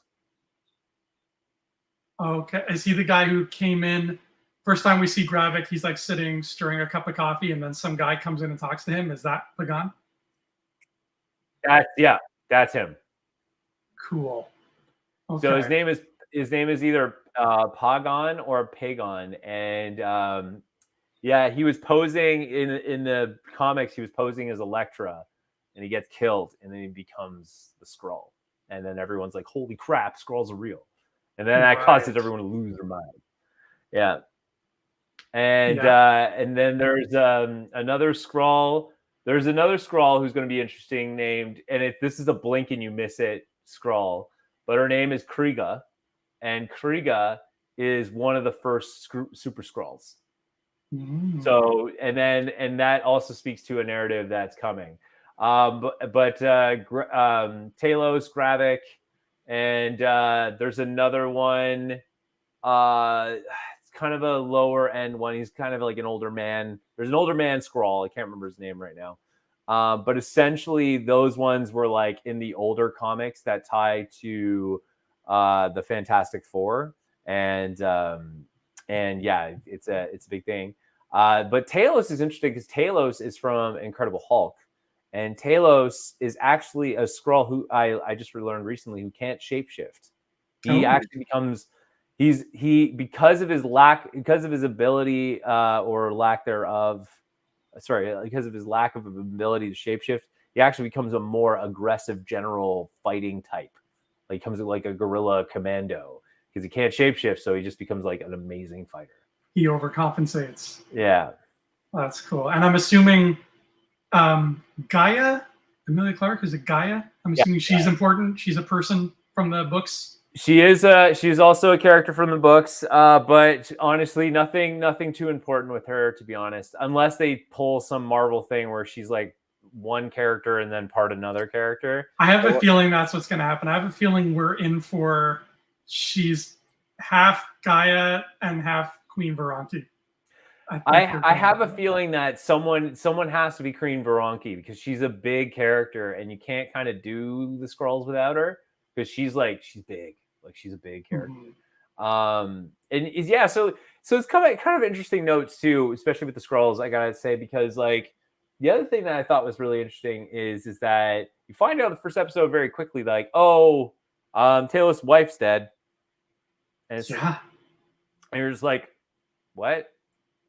Okay. Is he the guy who came in first time we see Gravik? He's like sitting, stirring a cup of coffee, and then some guy comes in and talks to him. Is that Pagan? That's him. Cool. Okay. So his name is either Pagon or Pagon, and he was posing in the comics. He was posing as Elektra, and he gets killed, and then he becomes the Skrull, and then everyone's like, "Holy crap, Skrulls are real!" And then that causes everyone to lose their mind. Yeah, and then there's another Skrull. There's another Skrull who's going to be interesting named, and this is a blink and you miss it Skrull, but her name is Kriga, and Kriga is one of the first Super Skrulls. So, and that also speaks to a narrative that's coming. Talos, Gravik, and there's another one. It's kind of a lower end one. He's kind of like an older man. There's an older man Skrull. I can't remember his name right now. But essentially, those ones were like in the older comics that tie to the Fantastic Four, and yeah, it's a big thing. But Talos is interesting because Talos is from Incredible Hulk, and Talos is actually a Skrull who I just learned recently who can't shapeshift. He actually becomes because of his ability or lack thereof. Because of his lack of ability to shapeshift, he actually becomes a more aggressive general fighting type. Like he comes like a guerrilla commando because he can't shapeshift, so he just becomes like an amazing fighter. He overcompensates. Yeah. That's cool. And I'm assuming Gaia, Emilia Clarke, is it Gaia? I'm assuming she's important. She's a person from the books. She is. She's also a character from the books. But honestly, nothing too important with her, to be honest. Unless they pull some Marvel thing where she's like one character and then part another character. I have a feeling that's what's going to happen. I have a feeling we're in for she's half Gaia and half Queen Veranke. I have a feeling that someone has to be Queen Veranke because she's a big character and you can't kind of do the Skrulls without her because she's big, like she's a big character. So it's kind of interesting notes too, especially with the Skrulls. I gotta say because like the other thing that I thought was really interesting is that you find out in the first episode very quickly, like Talos' wife's dead, and and you're just like, what?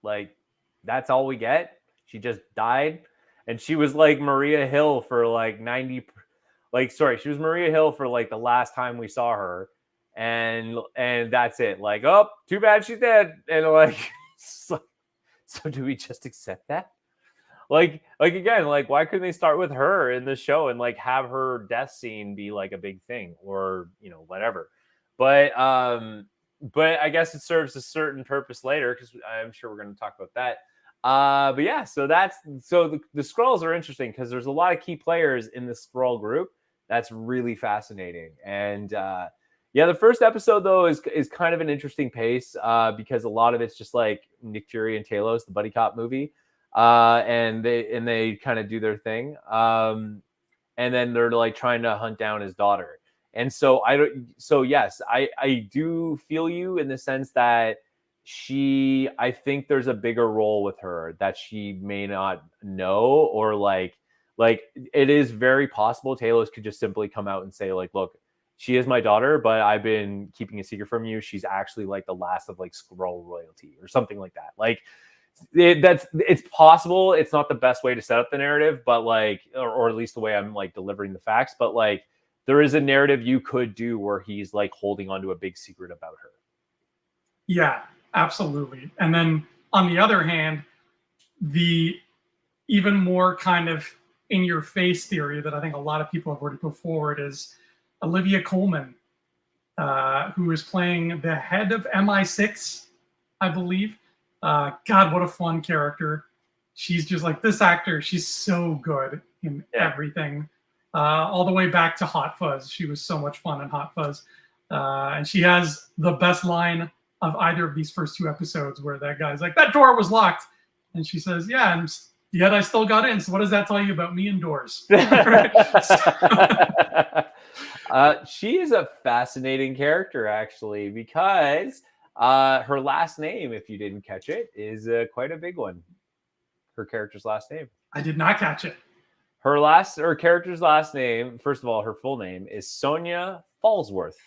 Like, that's all we get? She just died? And she was like Maria Hill for like she was Maria Hill for like the last time we saw her. And that's it. Like, oh, too bad she's dead. And like, so do we just accept that? Like again, like why couldn't they start with her in the show and like have her death scene be like a big thing or, whatever. But I guess it serves a certain purpose later because I'm sure we're going to talk about that. But yeah, so the Skrulls are interesting because there's a lot of key players in the Skrull group. That's really fascinating. And the first episode though is kind of an interesting pace because a lot of it's just like Nick Fury and Talos, the buddy cop movie, and they kind of do their thing, and then they're like trying to hunt down his daughter. And so yes, I do feel you in the sense that I think there's a bigger role with her that she may not know, or like it is very possible Talos could just simply come out and say like, look, she is my daughter, but I've been keeping a secret from you. She's actually like the last of like Skrull royalty or something like that. Like it's possible. It's not the best way to set up the narrative, but like, or at least the way I'm like delivering the facts, but like, there is a narrative you could do where he's like holding onto a big secret about her. Yeah, absolutely. And then on the other hand, the even more kind of in your face theory that I think a lot of people have already put forward is Olivia Colman, who is playing the head of MI6, I believe. God, what a fun character. She's just like this actor. She's so good in everything. All the way back to Hot Fuzz. She was so much fun in Hot Fuzz. And she has the best line of either of these first 2 episodes where that guy's like, that door was locked. And she says, yeah, and yet I still got in. So what does that tell you about me indoors? She is a fascinating character, actually, because her last name, if you didn't catch it, is quite a big one. Her character's last name. I did not catch it. Her character's last name, first of all, her full name is Sonia Fallsworth.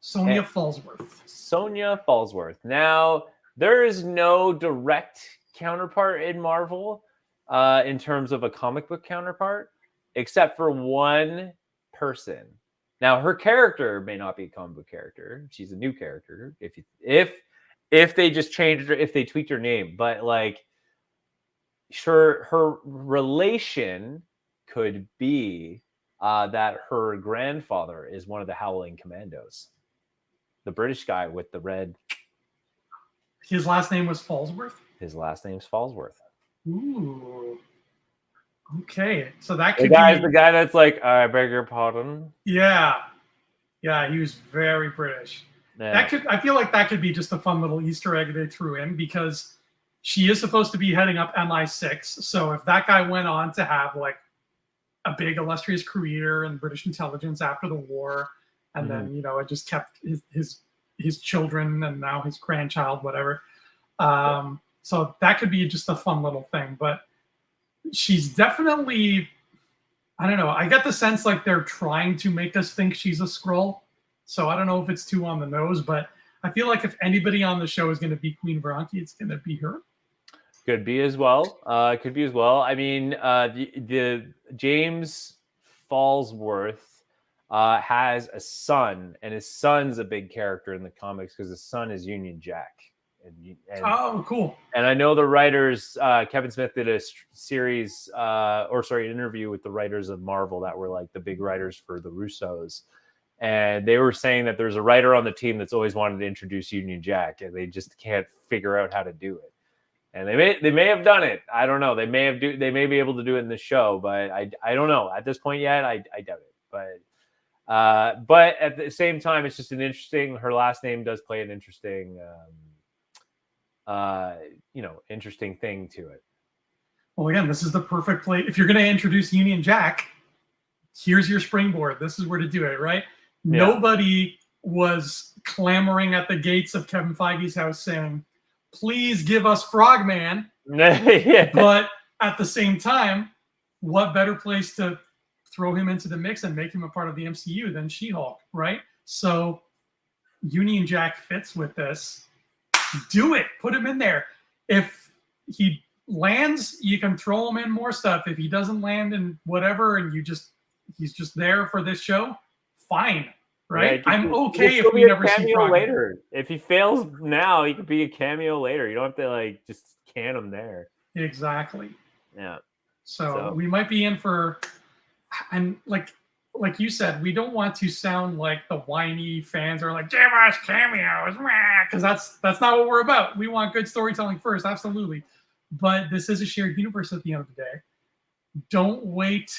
Sonia Fallsworth. Sonia Fallsworth. Now, there is no direct counterpart in Marvel in terms of a comic book counterpart, except for one person. Now, her character may not be a comic book character. She's a new character. If they just changed her, if they tweaked her name, but like, sure, her relation could be that her grandfather is one of the Howling Commandos, the British guy with the red. His last name was Fallsworth? His last name's Fallsworth. Ooh. Okay. So that could be the guy that's like, I beg your pardon. Yeah. Yeah, he was very British. Yeah. I feel like that could be just a fun little Easter egg they threw in, because she is supposed to be heading up MI6. So if that guy went on to have like a big illustrious career in British intelligence after the war, and then, you know, it just kept his children and now his grandchild, whatever. So that could be just a fun little thing. But she's definitely, I don't know, I get the sense like they're trying to make us think she's a Skrull. So I don't know if it's too on the nose, but I feel like if anybody on the show is going to be Queen Veranke, it's going to be her. Could be as well. Could be as well. I mean, the James Fallsworth has a son, and his son's a big character in the comics because his son is Union Jack. And oh, cool. And I know the writers, Kevin Smith did a series, an interview with the writers of Marvel that were like the big writers for the Russos. And they were saying that there's a writer on the team that's always wanted to introduce Union Jack, and they just can't figure out how to do it. And they may have done it. I don't know. They may be able to do it in the show, but I don't know at this point yet. I doubt it. But at the same time, it's just her last name does play an interesting, interesting thing to it. Well, again, this is the perfect place. If you're going to introduce Union Jack, here's your springboard. This is where to do it, right? Yeah. Nobody was clamoring at the gates of Kevin Feige's house saying, please give us Frogman. Yeah. But at the same time, what better place to throw him into the mix and make him a part of the MCU than She-Hulk, right? So Union Jack fits with this. Do it. Put him in there. If he lands, you can throw him in more stuff. If he doesn't land in whatever and he's just there for this show, fine. Right? Yeah, I'm okay if we never see Frogman later. If he fails now, he could be a cameo later. You don't have to like just can him there. Exactly. Yeah. So we might be in for, and like you said, we don't want to sound like the whiny fans are like, give us cameos, because that's not what we're about. We want good storytelling first, absolutely. But this is a shared universe at the end of the day. Don't wait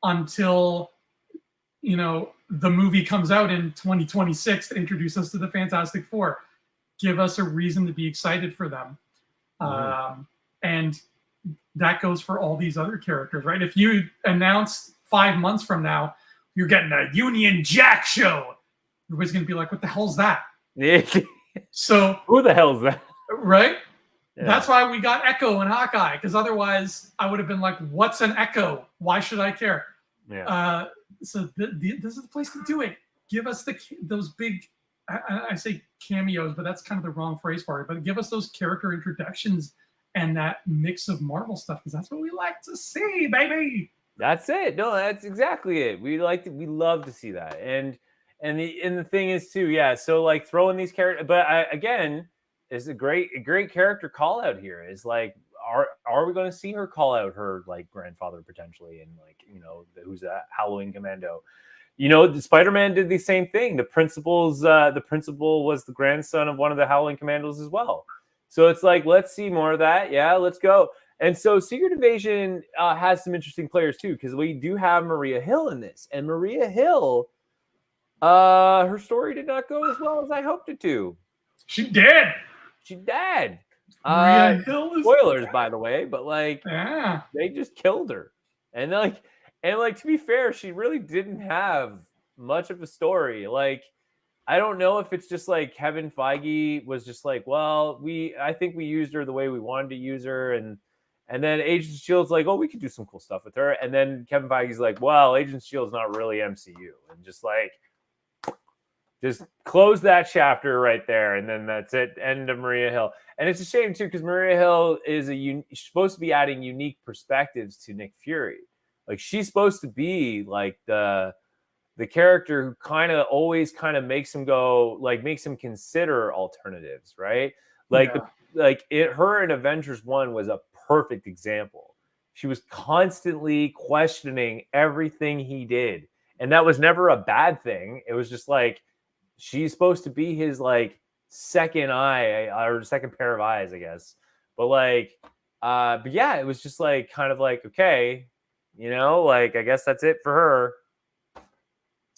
until, the movie comes out in 2026 to introduce us to the Fantastic Four. Give us a reason to be excited for them. And that goes for all these other characters, right? If you announce 5 months from now, you're getting a Union Jack show, everybody's going to be like, what the hell's that? So who the hell's that? Right? Yeah. That's why we got Echo and Hawkeye, because otherwise I would have been like, what's an Echo? Why should I care? Yeah. So this is the place to do it. Give us those big, I say cameos, but that's kind of the wrong phrase for it. But give us those character introductions and that mix of Marvel stuff, because that's what we like to see, baby. That's it. No, that's exactly it. We love to see that. And the thing is too, yeah. So like throwing these characters, but again, is a great character call out here. Is like, are we going to see her call out her like grandfather potentially, and like who's a Halloween Commando? The Spider-Man did the same thing. The principal was the grandson of one of the Howling Commandos as well. So it's like, let's see more of that. Yeah, let's go. And so Secret Invasion has some interesting players too, because we do have Maria Hill in this, and Maria Hill, her story did not go as well as I hoped it to. She did. She died. Maria Hill is spoilers, by the way, but like, yeah, they just killed her, and like to be fair, she really didn't have much of a story. Like, I don't know if it's just like Kevin Feige was just like, well, I think we used her the way we wanted to use her, and then Agents of S.H.I.E.L.D.'s like, oh, we could do some cool stuff with her, and then Kevin Feige's like, well, Agents of S.H.I.E.L.D.'s not really MCU, and just close that chapter right there, and then that's it. End of Maria Hill. And it's a shame too, because Maria Hill is supposed to be adding unique perspectives to Nick Fury. Like, she's supposed to be like the character who kind of always kind of makes him go, like, makes him consider alternatives, right? Like, her in Avengers 1 was a perfect example. She was constantly questioning everything he did, and that was never a bad thing. It was just like, she's supposed to be his like second eye or second pair of eyes, I guess. But but yeah, it was just like kind of like, okay, like, I guess that's it for her.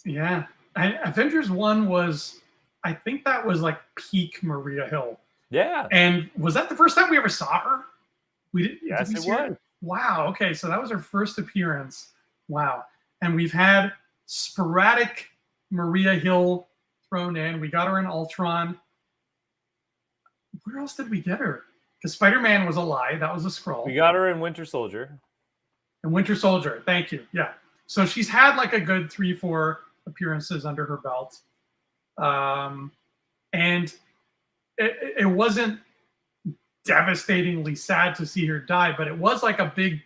Yeah. Avengers 1 was, I think that was like peak Maria Hill. Yeah. And was that the first time we ever saw her? Yes, it was. Wow. Okay. So that was her first appearance. Wow. And we've had sporadic Maria Hill thrown in. We got her in Ultron. Where else did we get her? Because Spider-Man was a lie. That was a Skrull. We got her in Winter Soldier. And Winter Soldier. Thank you. Yeah. So she's had like a good 3-4 appearances under her belt. And it wasn't devastatingly sad to see her die, but it was like a big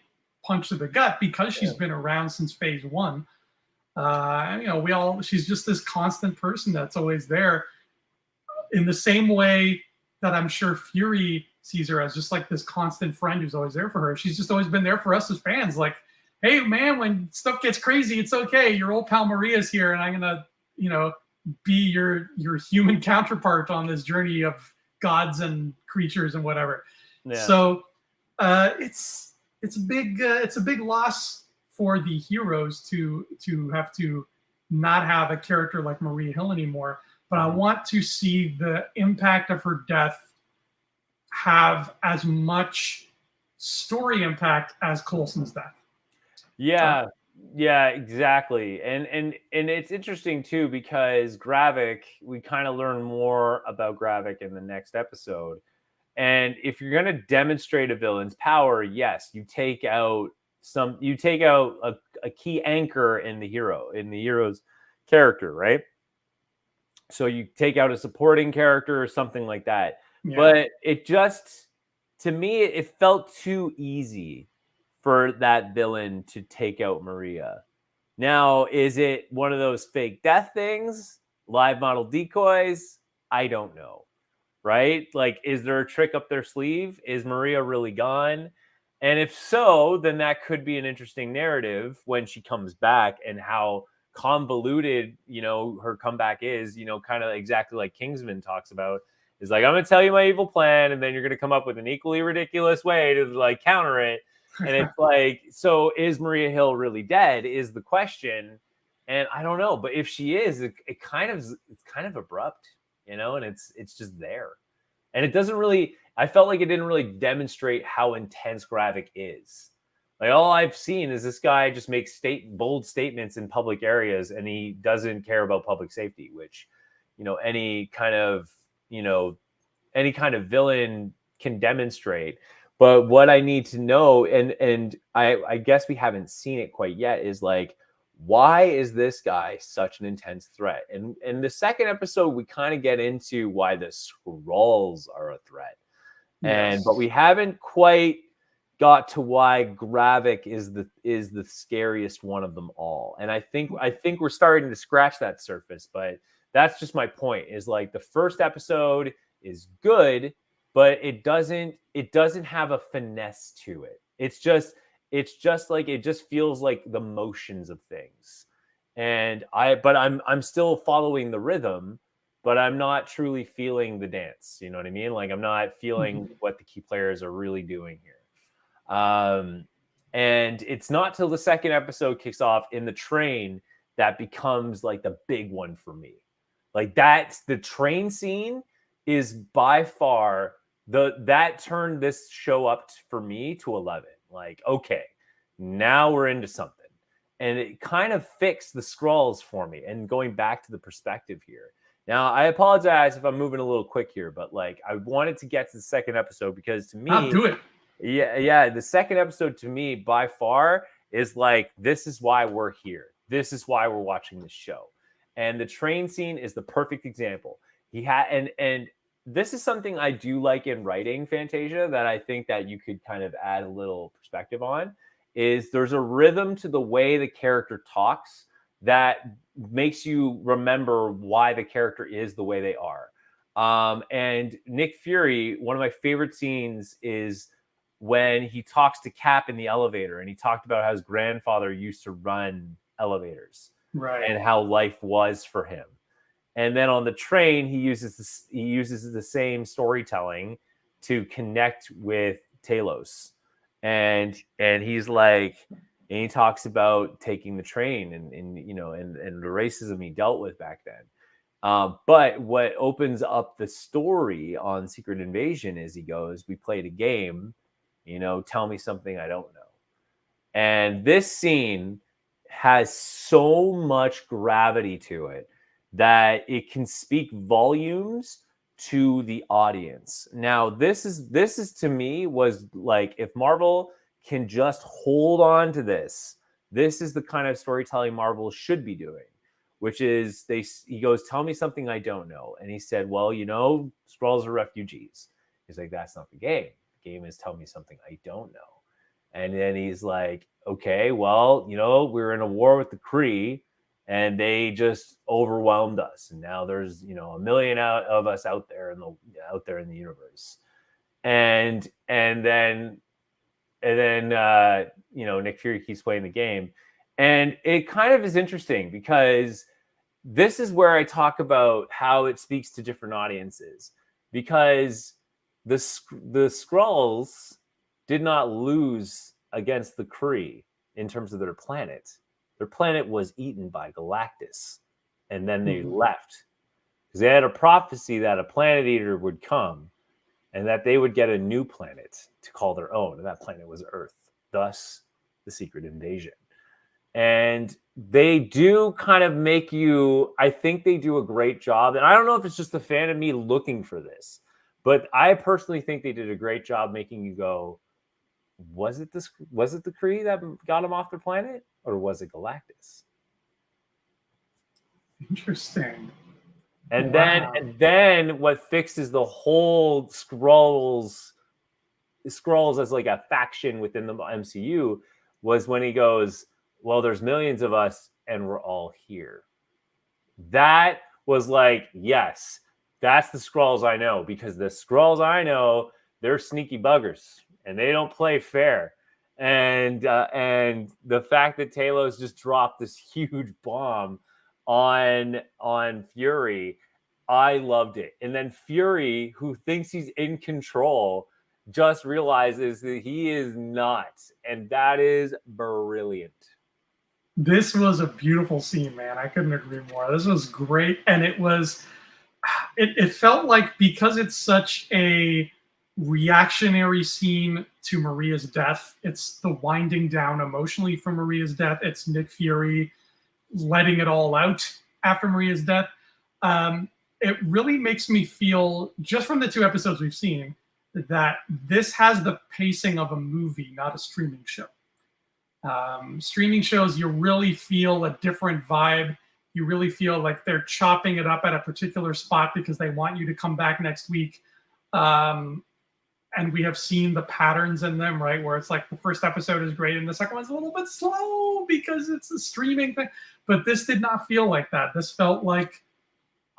punch to the gut because she's been around since phase 1. She's just this constant person that's always there, in the same way that I'm sure Fury sees her as just like this constant friend who's always there for her. She's just always been there for us as fans. Like, hey man, when stuff gets crazy, it's okay. Your old pal Maria's here, and I'm gonna, be your human counterpart on this journey of gods and creatures and whatever. Yeah. So it's a big loss for the heroes to have to not have a character like Maria Hill anymore. But I want to see the impact of her death have as much story impact as Coulson's death. Yeah, exactly. And it's interesting too, because Gravik, we kind of learn more about Gravik in the next episode. And if you're going to demonstrate a villain's power, yes, you take out a key anchor in the hero's character, right? So you take out a supporting character or something like that. Yeah. But it just, to me, it felt too easy for that villain to take out Maria. Now, is it one of those fake death things? Live model decoys? I don't know. Right? Like, is there a trick up their sleeve? Is Maria really gone? And if so, then that could be an interesting narrative when she comes back, and how convoluted, her comeback is, kind of exactly like Kingsman talks about. Is like, I'm going to tell you my evil plan, and then you're going to come up with an equally ridiculous way to like counter it. And it's like, so is Maria Hill really dead is the question. And I don't know, but if she is, it's kind of abrupt, and it's just there. And it doesn't really, I felt like it didn't really demonstrate how intense Gravik is. Like, all I've seen is this guy just makes bold statements in public areas, and he doesn't care about public safety, which, any kind of villain can demonstrate. But what I need to know, and I guess we haven't seen it quite yet, is like, why is this guy such an intense threat? And in the second episode, we kind of get into why the Skrulls are a threat. Yes. But we haven't quite got to why Gravik is the scariest one of them all. And I think we're starting to scratch that surface, but that's just my point, is like the first episode is good, but it doesn't have a finesse to it. It's just like, it just feels like the motions of things. And I'm still following the rhythm, but I'm not truly feeling the dance. You know what I mean? Like, I'm not feeling what the key players are really doing here. And it's not till the second episode kicks off in the train that becomes like the big one for me. Like, that's the train scene is by far that turned this show up for me to 11. Like, okay, now we're into something. And it kind of fixed the Skrulls for me. And going back to the perspective here. Now, I apologize if I'm moving a little quick here, but like, I wanted to get to the second episode because to me, I'll do it. Yeah. The second episode to me by far is like, this is why we're here. This is why we're watching this show. And the train scene is the perfect example. And this is something I do like in writing, Fantasia, that I think that you could kind of add a little perspective on, is there's a rhythm to the way the character talks that makes you remember why the character is the way they are. And Nick Fury, one of my favorite scenes is when he talks to Cap in the elevator, and he talked about how his grandfather used to run elevators, right, and how life was for him. And then on the train, he uses the same storytelling to connect with Talos, and he's like, and he talks about taking the train and you know, and the racism he dealt with back then. But what opens up the story on Secret Invasion is he goes, we played a game, you know, tell me something I don't know. And this scene has so much gravity to it that it can speak volumes to the audience. Now, this is to me was like, if Marvel can just hold on to this is the kind of storytelling Marvel should be doing, which is he goes, tell me something I don't know. And he said, well, you know, Skrulls are refugees. He's like, that's not the game. The game is tell me something I don't know. And then he's like, okay, well, you know, we're in a war with the Kree, and they just overwhelmed us. And now there's, you know, 1 million of us out there in the universe. And then you know, Nick Fury keeps playing the game. And it kind of is interesting because this is where I talk about how it speaks to different audiences, because the Skrulls did not lose against the Kree in terms of their planet. Their planet was eaten by Galactus, and then they left because they had a prophecy that a planet eater would come and that they would get a new planet to call their own, and that planet was Earth. Thus, the Secret Invasion. And they do kind of make you, I think they do a great job, and I don't know if it's just the fan of me looking for this, but I personally think they did a great job making you go, was it the Kree that got them off their planet, or was it Galactus? Interesting. And then what fixes the whole Skrulls as like a faction within the MCU was when he goes, well, there's millions of us and we're all here. That was like, yes, that's the Skrulls I know, because the Skrulls I know, they're sneaky buggers and they don't play fair. And the fact that Talos just dropped this huge bomb on Fury, I loved it. And then Fury, who thinks he's in control, just realizes that he is not, and that is brilliant. This was a beautiful scene, man. I couldn't agree more. This was great, and it felt like, because it's such a reactionary scene to Maria's death, it's the winding down emotionally from Maria's death. It's Nick Fury letting it all out after Maria's death. It really makes me feel, just from the 2 episodes we've seen, that this has the pacing of a movie, not a streaming show. Streaming shows, you really feel a different vibe. You really feel like they're chopping it up at a particular spot because they want you to come back next week. and we have seen the patterns in them, right? Where it's like the first episode is great and the second one's a little bit slow because it's a streaming thing. But this did not feel like that. This felt like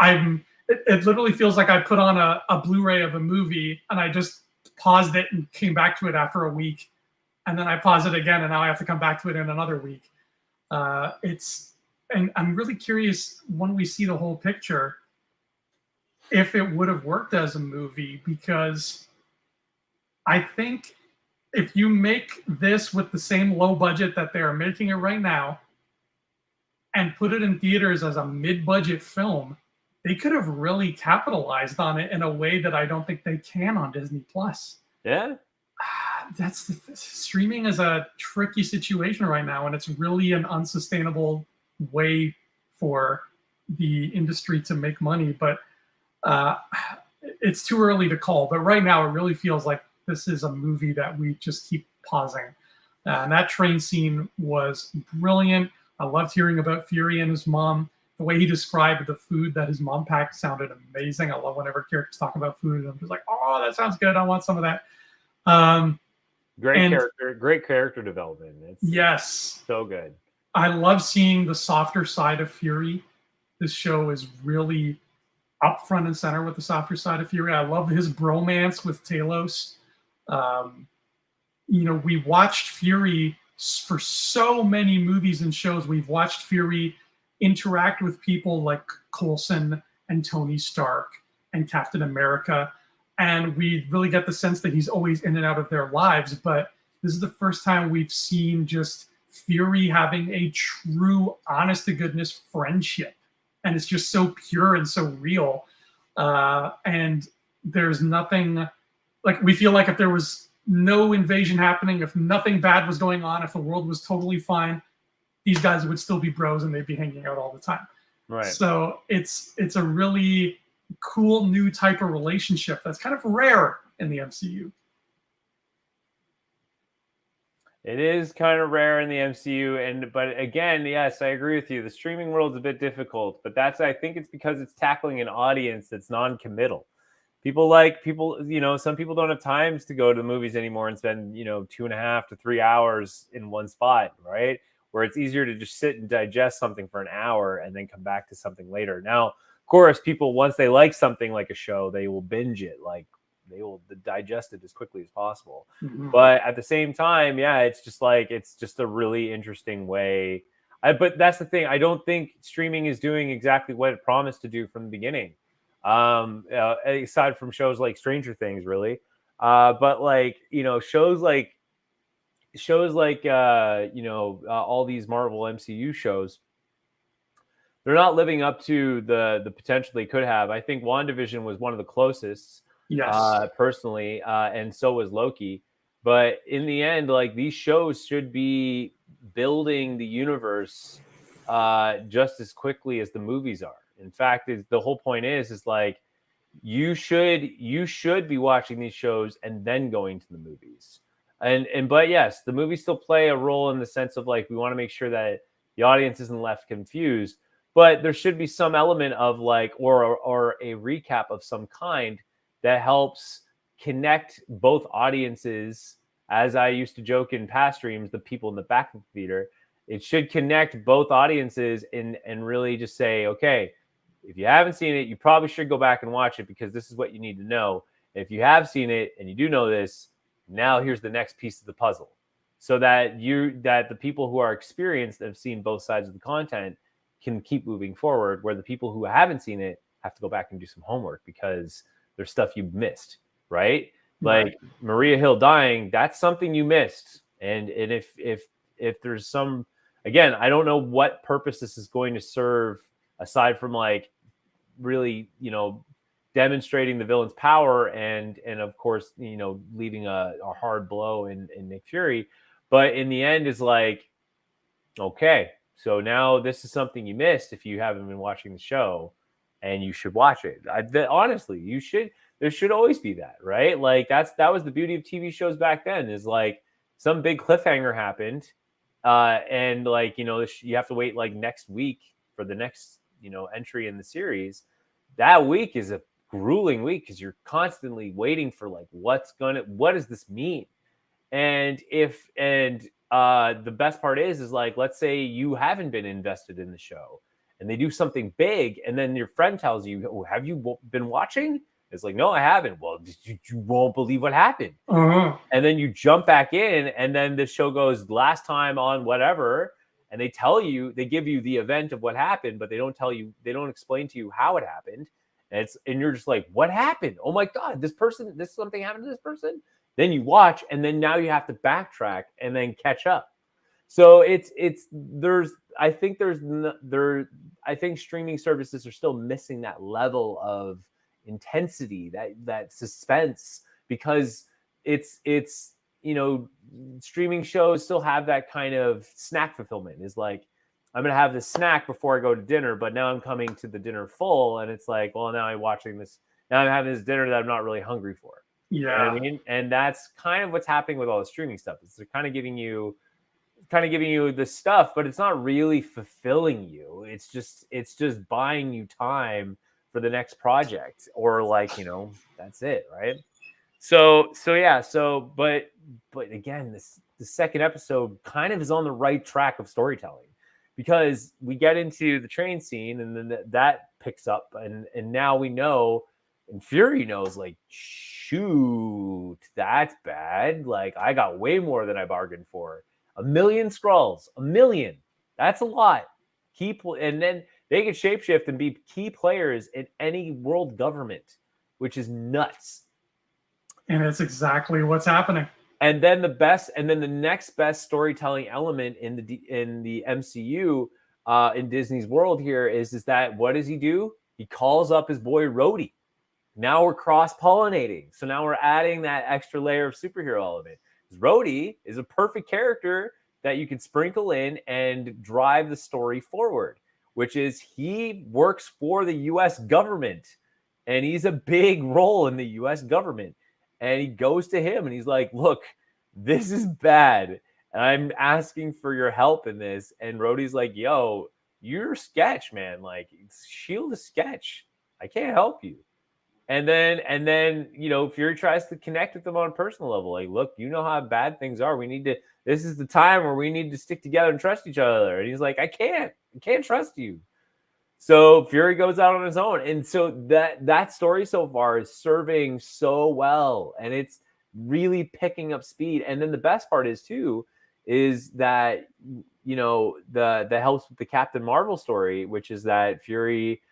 it literally feels like I put on a Blu-ray of a movie and I just paused it and came back to it after a week. And then I pause it again and now I have to come back to it in another week. And I'm really curious when we see the whole picture if it would have worked as a movie, because I think if you make this with the same low budget that they are making it right now and put it in theaters as a mid-budget film, they could have really capitalized on it in a way that I don't think they can on Disney Plus. Yeah. Streaming is a tricky situation right now, and it's really an unsustainable way for the industry to make money. But it's too early to call. But right now, it really feels like this is a movie that we just keep pausing. And that train scene was brilliant. I loved hearing about Fury and his mom. The way he described the food that his mom packed sounded amazing. I love whenever characters talk about food, and I'm just like, oh, that sounds good. I want some of that. Great character development. Yes. So good. I love seeing the softer side of Fury. This show is really up front and center with the softer side of Fury. I love his bromance with Talos. We watched Fury for so many movies and shows. We've watched Fury interact with people like Coulson and Tony Stark and Captain America. And we really get the sense that he's always in and out of their lives. But this is the first time we've seen just Fury having a true, honest-to-goodness friendship. And it's just so pure and so real. And there's nothing, like, we feel like if there was no invasion happening, if nothing bad was going on, if the world was totally fine, these guys would still be bros and they'd be hanging out all the time. Right. So it's a really cool new type of relationship that's kind of rare in the MCU. It is kind of rare in the MCU, but again, yes, I agree with you. The streaming world's a bit difficult, but I think it's because it's tackling an audience that's non-committal. Some people don't have times to go to the movies anymore and spend 2.5 to 3 hours in one spot, right? Where it's easier to just sit and digest something for an hour and then come back to something later. Now, of course, people, once they like something like a show, they will binge it. Like, they will digest it as quickly as possible. Mm-hmm. But at the same time, yeah, it's just a really interesting way. But that's the thing. I don't think streaming is doing exactly what it promised to do from the beginning. Aside from shows like Stranger Things, really. But shows like all these Marvel MCU shows, they're not living up to the potential they could have. I think WandaVision was one of the closest. Yes. Personally, and so was Loki. But in the end, these shows should be building the universe just as quickly as the movies are. In fact, the whole point is you should be watching these shows and then going to the movies. But yes, the movies still play a role in the sense of we want to make sure that the audience isn't left confused. But there should be some element of or a recap of some kind that helps connect both audiences. As I used to joke in past streams, the people in the back of the theater, it should connect both audiences and really just say, okay, if you haven't seen it, you probably should go back and watch it because this is what you need to know. If you have seen it and you do know this, now here's the next piece of the puzzle, so that the people who are experienced and have seen both sides of the content can keep moving forward, where the people who haven't seen it have to go back and do some homework because there's stuff you missed, right? Like Maria Hill dying, that's something you missed. And if there's some, again, I don't know what purpose this is going to serve aside from really, demonstrating the villain's power and of course, leaving a hard blow in Nick Fury. But in the end is okay, so now this is something you missed if you haven't been watching the show. And you should watch it. Honestly, you should. There should always be that, right? That was the beauty of TV shows back then. Is some big cliffhanger happened, and you have to wait next week for the next entry in the series. That week is grueling week because you're constantly waiting for like what does this mean? And the best part is like, let's say you haven't been invested in the show and they do something big, and then your friend tells you, oh, have you been watching? It's like, no, I haven't. Well, you won't believe what happened. Uh-huh. And then you jump back in, and then the show goes last time on whatever, and they give you the event of what happened, but they don't explain to you how it happened. And you're just like, what happened? Oh my God, something happened to this person. Then you watch, and then now you have to backtrack and then catch up. So I think streaming services are still missing that level of intensity, that suspense, because it's streaming shows still have that kind of snack fulfillment. Is like, I'm gonna have this snack before I go to dinner, but now I'm coming to the dinner full, and it's like, well, now I'm having this dinner that I'm not really hungry for. Yeah. You know what I mean? And that's kind of what's happening with all the streaming stuff. They're kind of giving you the stuff, but it's not really fulfilling you. It's just buying you time for the next project, or like, that's it, right? But again, the second episode kind of is on the right track of storytelling, because we get into the train scene, and then that picks up, and now we know, and Fury knows, like, shoot, that's bad. Like, I got way more than I bargained for. 1 million Skrulls, 1 million. That's a lot. And then they can shapeshift and be key players in any world government, which is nuts. And it's exactly what's happening. And then the next best storytelling element in the MCU, in Disney's world here is that, what does he do? He calls up his boy Rhodey. Now we're cross-pollinating. So now we're adding that extra layer of superhero element. Rhodey is a perfect character that you can sprinkle in and drive the story forward, which is he works for the U.S. government, and he's a big role in the U.S. government. And he goes to him and he's like, look, this is bad, and I'm asking for your help in this. And Rhodey's like, yo, you're sketch, man. Like, Shield is sketch. I can't help you. And then Fury tries to connect with them on a personal level. Like, look, you know how bad things are. This is the time where we need to stick together and trust each other. And he's like, I can't trust you. So Fury goes out on his own. And so that story so far is serving so well, and it's really picking up speed. And then the best part is that, that helps with the Captain Marvel story, which is that Fury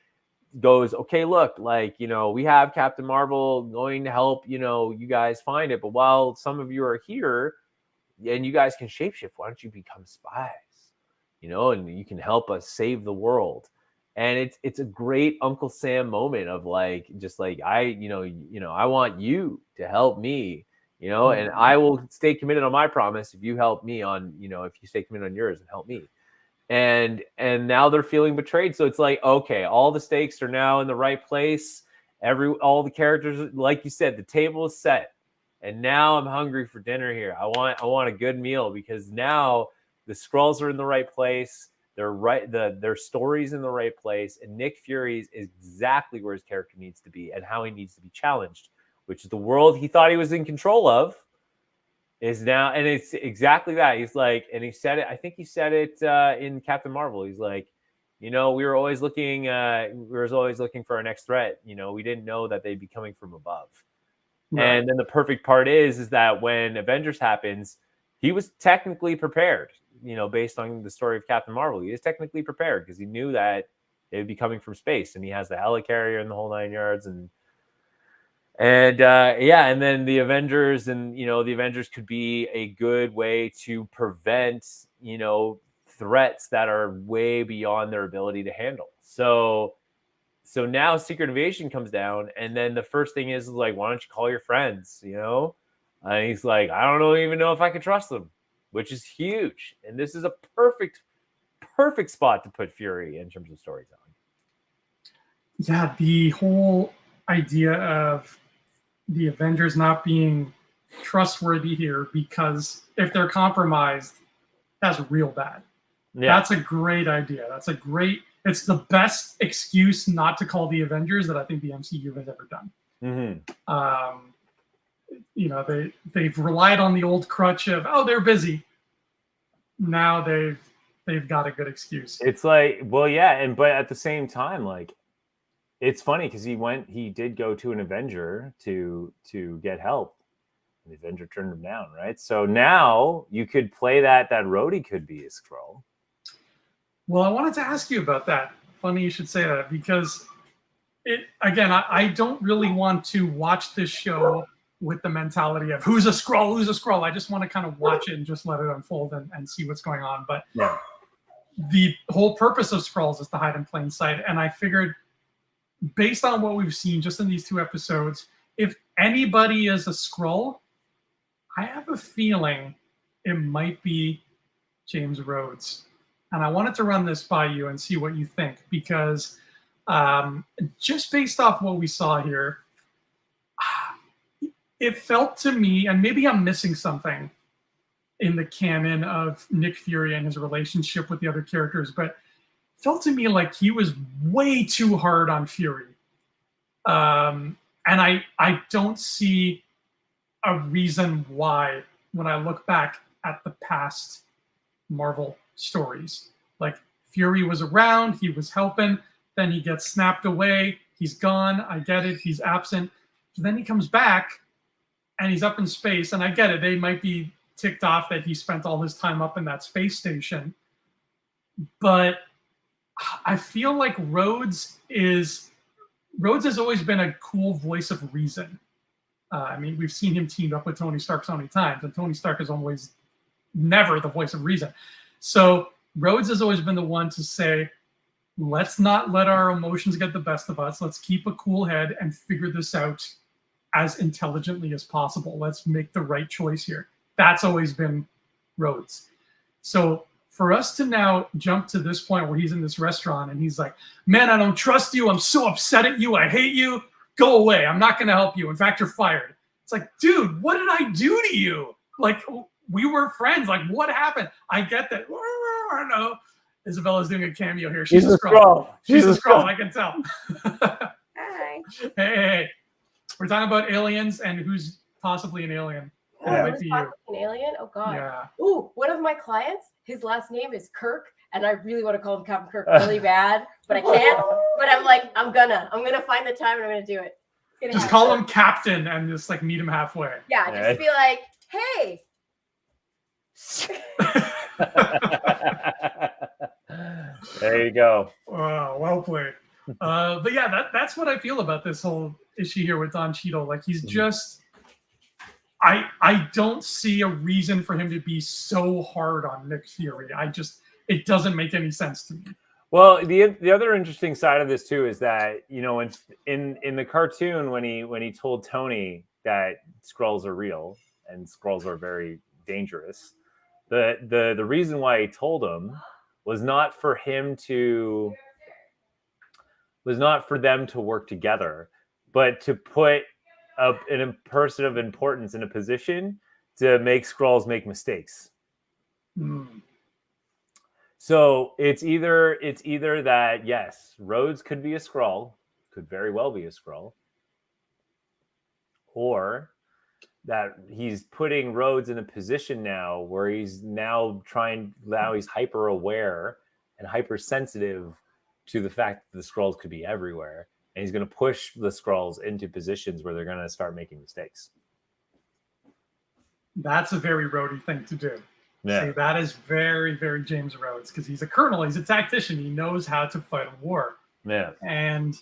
goes, okay, look, like, we have Captain Marvel going to help, you guys find it. But while some of you are here and you guys can shapeshift, why don't you become spies, and you can help us save the world. And it's a great Uncle Sam moment of like, just like, I want you to help me, and I will stay committed on my promise if you help me on, if you stay committed on yours and help me. And now they're feeling betrayed. So it's like, okay, all the stakes are now in the right place. All the characters, like you said, the table is set. And now I'm hungry for dinner here. I want a good meal, because now the Skrulls are in the right place. They're right. Their story's in the right place. And Nick Fury's is exactly where his character needs to be and how he needs to be challenged, which is the world he thought he was in control of. Is now, and it's exactly that. He's like, and he said it, I think he said it in Captain Marvel. He's like, we were always looking for our next threat. We didn't know that they'd be coming from above. Right. And then the perfect part is that when Avengers happens, he was technically prepared, based on the story of Captain Marvel. He is technically prepared because he knew that they would be coming from space, and he has the helicarrier and the whole 9 yards. And then the Avengers, and the Avengers could be a good way to prevent threats that are way beyond their ability to handle. So now Secret Invasion comes down, and then the first thing is like, why don't you call your friends? And he's like, I don't even know if I can trust them, which is huge. And this is a perfect spot to put Fury in terms of storytelling. Yeah, the whole idea of the Avengers not being trustworthy here, because if they're compromised, that's real bad. Yeah. That's a great idea. That's a great it's the best excuse not to call the Avengers that I think the MCU has ever done. You know, they've relied on the old crutch of, oh, they're busy. Now they've got a good excuse. It's like, well, yeah, but at the same time, like, it's funny because he did go to an Avenger to get help. The Avenger turned him down, right? So now you could play that Rhodey could be a Skrull. Well, I wanted to ask you about that. Funny you should say that, because I don't really want to watch this show with the mentality of who's a Skrull. I just want to kind of watch it and just let it unfold and see what's going on. But yeah, the whole purpose of Skrulls is to hide in plain sight. And I figured, based on what we've seen just in these 2 episodes, if anybody is a Skrull, I have a feeling it might be James Rhodes. And I wanted to run this by you and see what you think, because just based off what we saw here, it felt to me, and maybe I'm missing something in the canon of Nick Fury and his relationship with the other characters, but it felt to me like he was way too hard on Fury. And I don't see a reason why, when I look back at the past Marvel stories. Like, Fury was around, he was helping, then he gets snapped away, he's gone, I get it, he's absent. So then he comes back, and he's up in space, and I get it, they might be ticked off that he spent all his time up in that space station. But I feel like Rhodes has always been a cool voice of reason. I mean, we've seen him teamed up with Tony Stark so many times, and Tony Stark is always never the voice of reason. So Rhodes has always been the one to say, let's not let our emotions get the best of us. Let's keep a cool head and figure this out as intelligently as possible. Let's make the right choice here. That's always been Rhodes. So for us to now jump to this point where he's in this restaurant and he's like, man, I don't trust you. I'm so upset at you. I hate you. Go away. I'm not going to help you. In fact, you're fired. It's like, dude, what did I do to you? Like, we were friends. Like, what happened? I get that. I don't know. Isabella's doing a cameo here. She's a Skrull. She's a Skrull. I can tell. Hi. Hey. We're talking about aliens and who's possibly an alien. And it might be you. An alien? Oh, God. Yeah. Ooh, one of my clients, his last name is Kirk, and I really want to call him Captain Kirk really bad, but I can't. But I'm like, I'm gonna find the time and I'm gonna do it. Just call him Captain and just like meet him halfway. Yeah, just be like, hey. There you go. Well played. But yeah, that's what I feel about this whole issue here with Don Cheadle. Like, he's just, I don't see a reason for him to be so hard on Nick Fury. It doesn't make any sense to me. Well, the other interesting side of this too is that, you know, in the cartoon when he told Tony that Skrulls are real and Skrulls are very dangerous, the reason why he told him was not for them to work together, but to put a person of importance in a position to make Skrulls make mistakes. So it's either that, yes, Rhodes could be a Skrull, could very well be a Skrull, or that he's putting Rhodes in a position now where he's hyper aware and hypersensitive to the fact that the Skrulls could be everywhere, and he's going to push the Skrulls into positions where they're going to start making mistakes. That's a very Rhodey thing to do. Yeah. See, that is very, very James Rhodes, because he's a colonel, he's a tactician, he knows how to fight a war. Yeah. And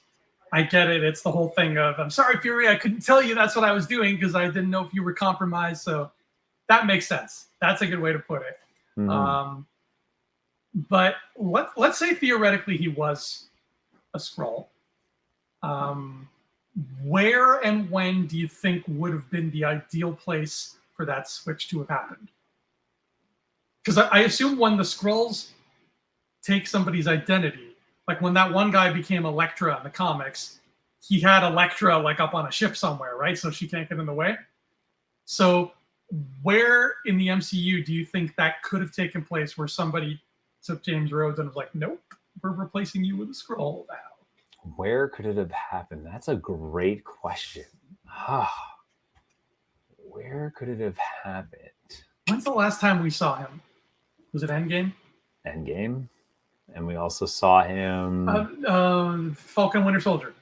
I get it. It's the whole thing of, I'm sorry, Fury, I couldn't tell you that's what I was doing because I didn't know if you were compromised. So that makes sense. That's a good way to put it. Mm-hmm. But let's say theoretically he was a Skrull. Where and when do you think would have been the ideal place for that switch to have happened? Because I assume when the Skrulls take somebody's identity, like when that one guy became Elektra in the comics, he had Elektra like up on a ship somewhere, right? So she can't get in the way. So where in the MCU do you think that could have taken place where somebody took James Rhodes and was like, nope, we're replacing you with a Skrull now. Where could it have happened? That's a great question. Where could it have happened? When's the last time we saw him? Was it Endgame? Endgame. And we also saw him Falcon Winter Soldier.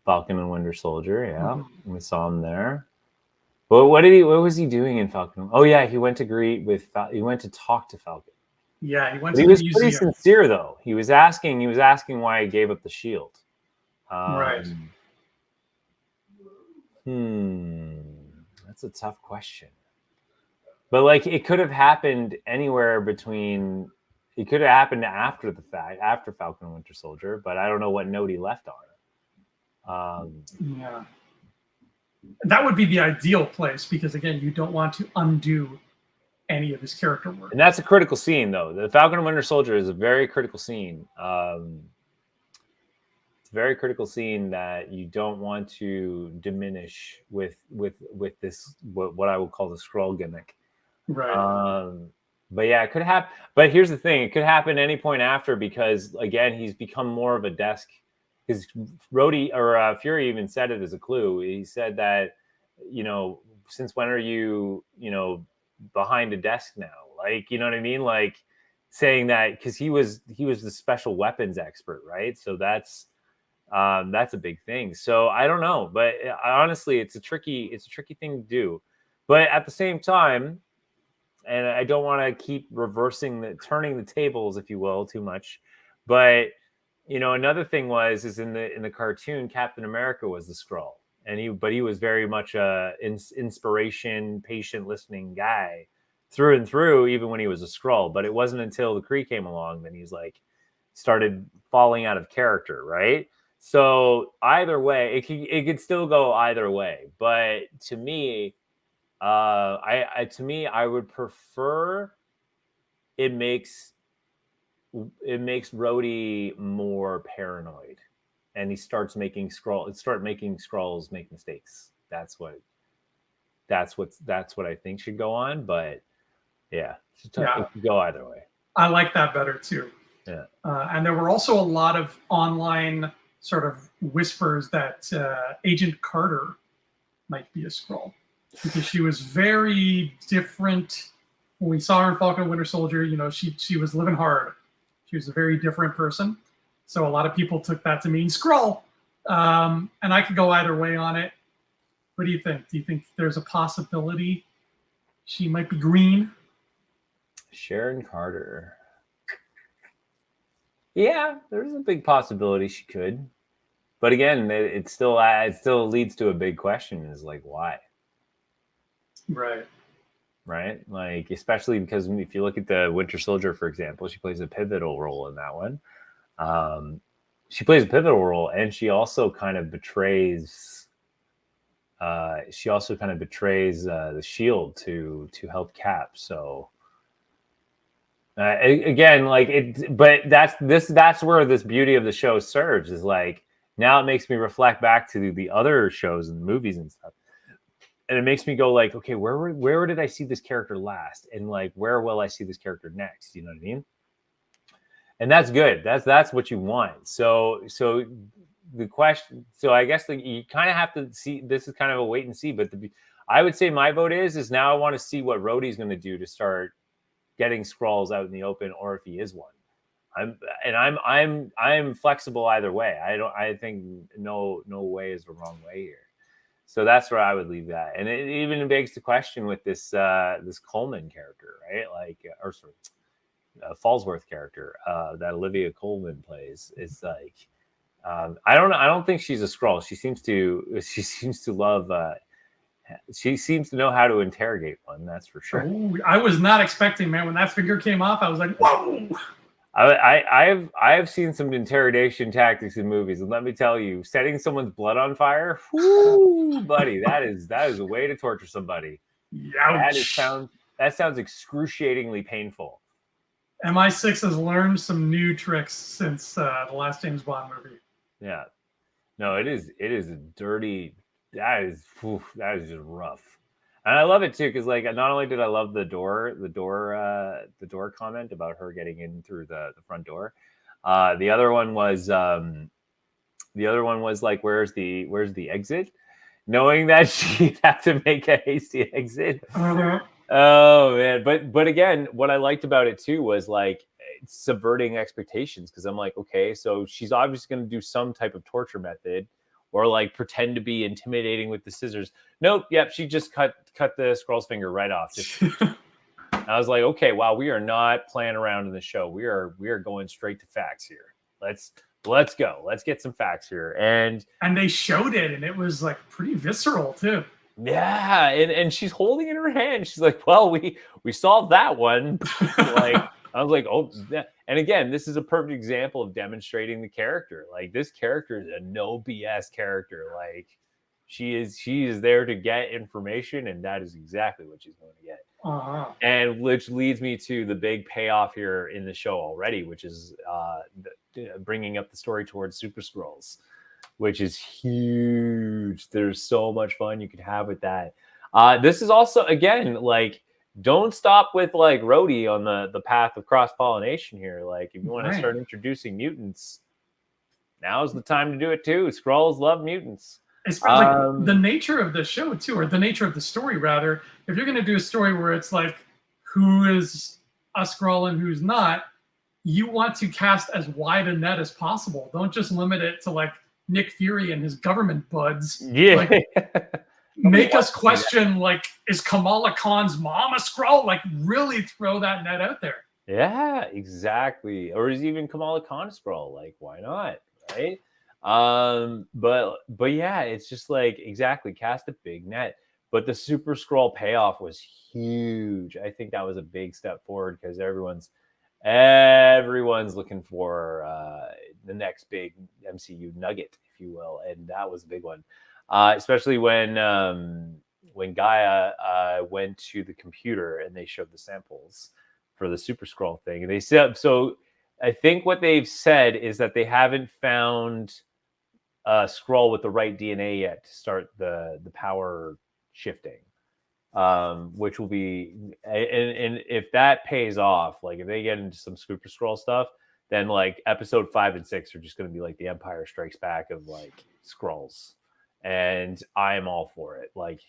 Falcon and Winter Soldier, yeah. We saw him there. But what was he doing in Falcon? Oh yeah, he went to he went to talk to Falcon. Yeah, he went But to he the was museum. pretty sincere though. He was asking why he gave up the shield. Right. That's a tough question. But like it could have happened anywhere between. It could have happened after the fact, after Falcon and Winter Soldier, but I don't know what note he left on it. Yeah. That would be the ideal place because, again, you don't want to undo any of his character work. And that's a critical scene, though. The Falcon and Winter Soldier is a very critical scene. It's a very critical scene that you don't want to diminish with this, what I would call the Skrull gimmick. Right. But yeah, it could happen. But here's the thing: it could happen any point after because again, he's become more of a desk. Because Fury even said it as a clue. He said that, since when are you, behind a desk now? Like, you know what I mean? Like saying that because he was the special weapons expert, right? So that's a big thing. So I don't know, but honestly, it's a tricky thing to do. But at the same time. And I don't want to keep turning the tables, if you will, too much. But, another thing is in the cartoon, Captain America was the Skrull. And he was very much a inspiration, patient listening guy through and through, even when he was a Skrull. But it wasn't until the Kree came along that he's like started falling out of character, right? So either way, it could still go either way. But to me, I would prefer it makes Rhodey more paranoid, and he starts making Skrulls make mistakes. That's what I think should go on. But yeah, it could go either way. I like that better too. Yeah, and there were also a lot of online sort of whispers that Agent Carter might be a Skrull. Because she was very different when we saw her in Falcon and Winter Soldier. She was living hard. She was a very different person. So a lot of people took that to mean Skrull. And I could go either way on it. What do you think? Do you think there's a possibility she might be green? Sharon Carter. Yeah, there's a big possibility she could. But again, it still leads to a big question: is like why? Right. Like, especially because if you look at the Winter Soldier, for example, she plays a pivotal role in that one. She plays a pivotal role, and she also kind of betrays. The Shield to help Cap. So again, like it. But that's where this beauty of the show serves is like now it makes me reflect back to the other shows and movies and stuff. And it makes me go like, okay, where did I see this character last? And like, where will I see this character next? You know what I mean? And that's good. That's what you want. So the question, so I guess you kind of have to see, this is kind of a wait and see, but I would say my vote is now I want to see what Rhodey's going to do to start getting Skrulls out in the open, or if he is one. I'm flexible either way. I think no way is the wrong way here. So that's where I would leave that. And it even begs the question with this Coleman character, right? Like, Fallsworth character that Olivia Colman plays. It's like, I don't think she's a Skrull. She seems to love. She seems to know how to interrogate one. That's for sure. Ooh, I was not expecting, man. When that finger came off, I was like, whoa. I've seen some interrogation tactics in movies, and let me tell you, setting someone's blood on fire, whoo, buddy, that is a way to torture somebody. Ouch. That sounds excruciatingly painful. MI6 has learned some new tricks since the last James Bond movie. Yeah, no, it is a dirty. That is just rough. And I love it too, because like not only did I love the door comment about her getting in through the front door, The other one was like, where's the exit? Knowing that she'd have to make a hasty exit. Oh man, but again, what I liked about it too was like subverting expectations, because I'm like, okay, so she's obviously going to do some type of torture method, or like pretend to be intimidating with the scissors. Nope, yep, she just cut the Skrull's finger right off. I was like, okay, wow, we are not playing around in the show. We are going straight to facts here. Let's go. Let's get some facts here. And they showed it, and it was like pretty visceral too. Yeah, and she's holding it in her hand. She's like, well, we solved that one. Like, I was like, oh, yeah. And again, this is a perfect example of demonstrating the character. Like, this character is a no BS character. Like, she is there to get information, and that is exactly what she's going to get. And which leads me to the big payoff here in the show already, which is bringing up the story towards Super Skrulls, which is huge. There's so much fun you could have with that. This is also, again, like, don't stop with like Rhodey on the path of cross-pollination here. Like, if you want to start introducing mutants, now's the time to do it too. Skrulls love mutants. Like the nature of the show too, or the nature of the story rather. If you're going to do a story where it's like who is a Skrull and who's not, you want to cast as wide a net as possible. Don't just limit it to like Nick Fury and his government buds. Yeah. Like, make us question, like, is Kamala Khan's mom a Skrull? Like, really throw that net out there. Yeah, exactly. Or is even Kamala Khan a Skrull? Like, why not? Right? But yeah, it's just like, exactly, cast a big net. But the Super Skrull payoff was huge. I think that was a big step forward, because everyone's looking for the next big MCU nugget, if you will, and that was a big one. Especially when Gaia went to the computer and they showed the samples for the Super Skrull thing. And they said, so I think what they've said is that they haven't found a Skrull with the right DNA yet to start the power shifting, which will be, and if that pays off, like if they get into some Super Skrull stuff, then like episode 5 and 6 are just going to be like the Empire Strikes Back of like Skrulls. And I'm all for it. Like,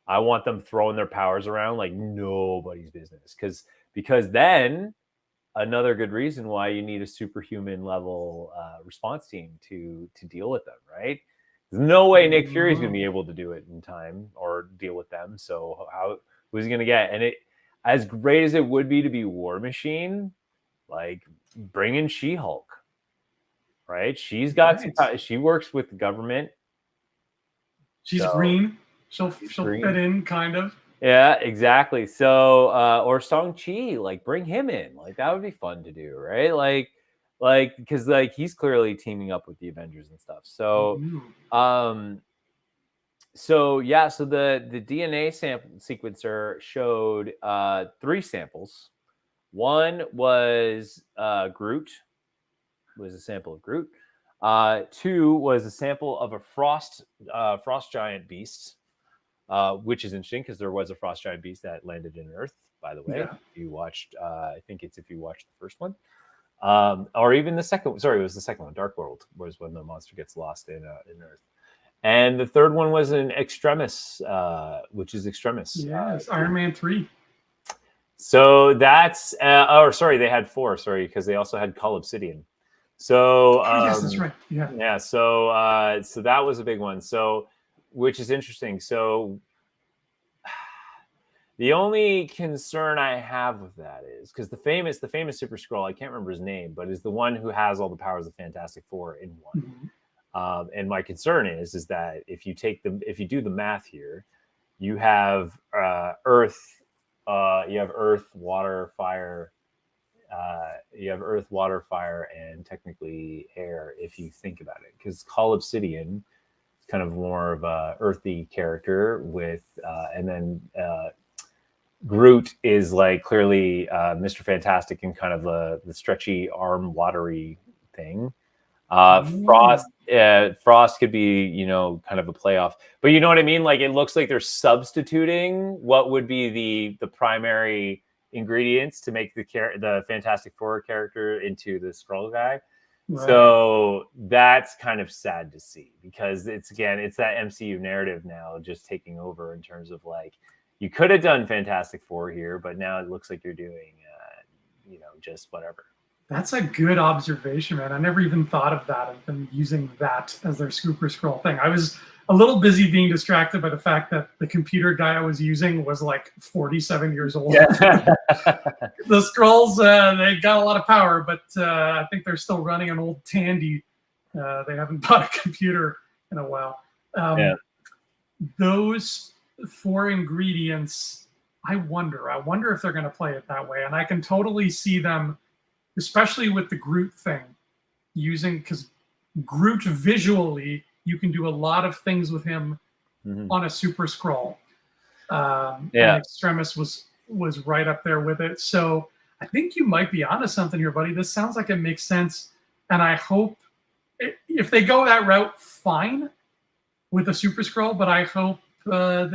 I want them throwing their powers around like nobody's business. Because then another good reason why you need a superhuman level response team to deal with them, right? There's no way Nick Fury's going to be able to do it in time or deal with them. So who's he going to get? And it, as great as it would be to be War Machine, like, bring in She-Hulk, right? She's got she works with the government. She's green. She'll green. Fit in, kind of. Yeah, exactly. So, or Shang-Chi, like, bring him in. Like, that would be fun to do, right? Like, because like he's clearly teaming up with the Avengers and stuff. So, so the DNA sample sequencer showed 3 samples. One was Groot, was a sample of Groot. 2 was a sample of a frost giant beast, which is interesting because there was a frost giant beast that landed in Earth, by the way. Yeah. If you watched, I think it's if you watched the first one, or even the second. Sorry, it was the second one. Dark World was when the monster gets lost in Earth. And the third one was an Extremis, which is Extremis. Yes, Iron Man 3. So that's, they had 4. Sorry, because they also had Cull Obsidian. So yes, that's right. Yeah. So so that was a big one. So, which is interesting. So the only concern I have with that is because the famous Super Skrull, I can't remember his name, but is the one who has all the powers of Fantastic Four in one. Mm-hmm. And my concern is that if you do the math here, you have Earth, water, fire. You have Earth, water, fire, and technically air, if you think about it. Because Cull Obsidian is kind of more of a earthy character with, and then Groot is like clearly Mr. Fantastic and kind of the stretchy arm, watery thing. Frost could be, kind of a playoff, but you know what I mean? Like, it looks like they're substituting what would be the primary ingredients to make the Fantastic Four character into the Skrull guy. Right. So that's kind of sad to see, because it's that MCU narrative now just taking over in terms of like, you could have done Fantastic Four here, but now it looks like you're doing, just whatever. That's a good observation, man. I never even thought of that, of them using that as their Super Skrull thing. I was a little busy being distracted by the fact that the computer guy I was using was like 47 years old. Yeah. The Skrulls, they got a lot of power, but I think they're still running an old Tandy. They haven't bought a computer in a while. Those 4 ingredients, I wonder if they're going to play it that way. And I can totally see them, especially with the Groot thing, because Groot visually, you can do a lot of things with him on a Super Skrull. And Extremis was right up there with it. So I think you might be onto something here, buddy. This sounds like it makes sense. And I hope if they go that route, fine with a Super Skrull, but I hope I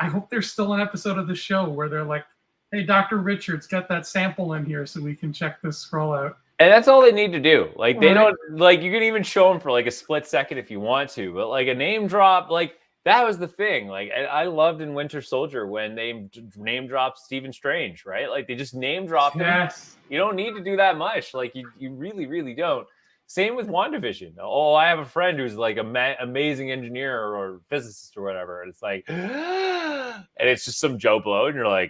hope there's still an episode of the show where they're like, hey, Dr. Richards, get that sample in here so we can check this Skrull out. And that's all they need to do. Like, they don't, like, you can even show them for like a split second if you want to, but like a name drop, like that was the thing. Like, I loved in Winter Soldier when they name dropped Stephen Strange, right? Like, they just name dropped him. You don't need to do that much. Like, you really, really don't. Same with WandaVision. Oh, I have a friend who's like an amazing engineer or physicist or whatever. And it's like, and it's just some Joe Blow. And you're like,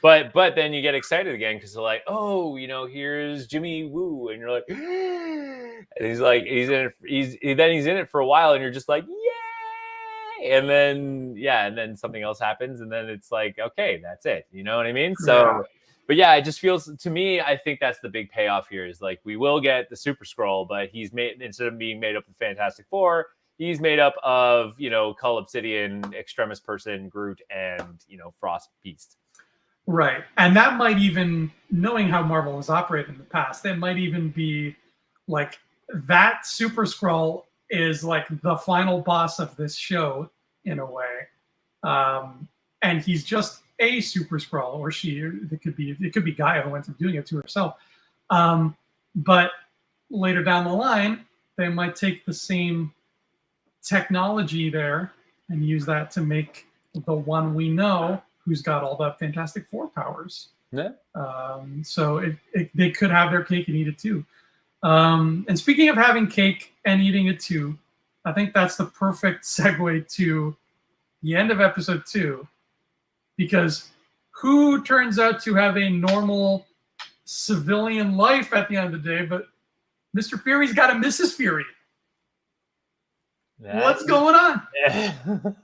but then you get excited again because they're like, oh, here's Jimmy Woo. And you're like, and he's in it for a while. And you're just like, yay. And then something else happens. And then it's like, okay, that's it. You know what I mean? So, but yeah, it just feels to me, I think that's the big payoff here is like, we will get the Super Skrull, but he's made, instead of being made up of Fantastic Four, he's made up of, Cull Obsidian, Extremis Person, Groot, and, Frost Beast. Right. And that might even, knowing how Marvel has operated in the past, that might even be like that Super Skrull is like the final boss of this show in a way. And he's just a Super Skrull, or she, it could be Gaia who ends up doing it to herself. But later down the line, they might take the same technology there and use that to make the one we know who's got all the Fantastic Four powers. Yeah. So they could have their cake and eat it too. And speaking of having cake and eating it too, I think that's the perfect segue to the end of episode 2, because who turns out to have a normal civilian life at the end of the day, but Mr. Fury's got a Mrs. Fury. What's going on?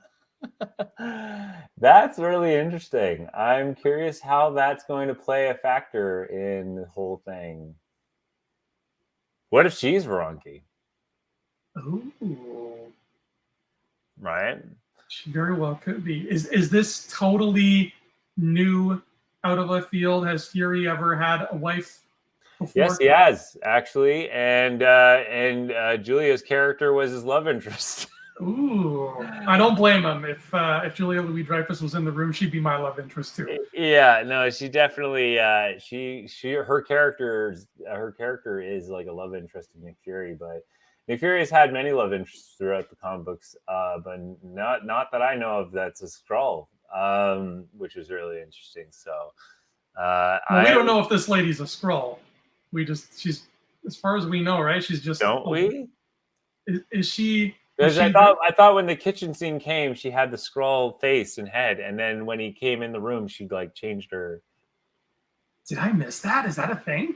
That's really interesting. I'm curious how that's going to play a factor in the whole thing. What if she's Veronki? Ooh. Right? She very well could be. Is this totally new, out of left field? Has Fury ever had a wife before? Yes, he has, actually. And Julia's character was his love interest. Ooh, I don't blame him. If Julia Louis-Dreyfus was in the room, she'd be my love interest too. Yeah, no, she definitely her character is like a love interest in Nick Fury, but Nick Fury has had many love interests throughout the comic books, but not that I know of that's a Skrull, which is really interesting. So we don't know if this lady's a Skrull. She's, as far as we know, right? She's just. Don't we? Is she? Because I thought when the kitchen scene came, she had the Skrull face and head, and then when he came in the room, she like changed her. Did I miss that? Is that a thing?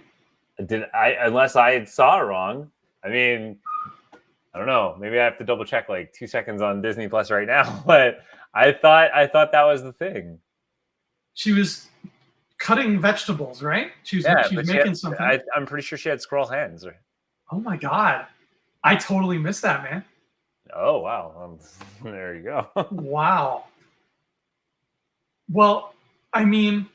Unless I saw it wrong. I mean, I don't know. Maybe I have to double check like 2 seconds on Disney Plus right now. But I thought that was the thing. She was cutting vegetables, right? She was making something. I'm pretty sure she had Skrull hands. Oh my god, I totally missed that, man. Oh, wow. There you go. Wow. Well, I mean,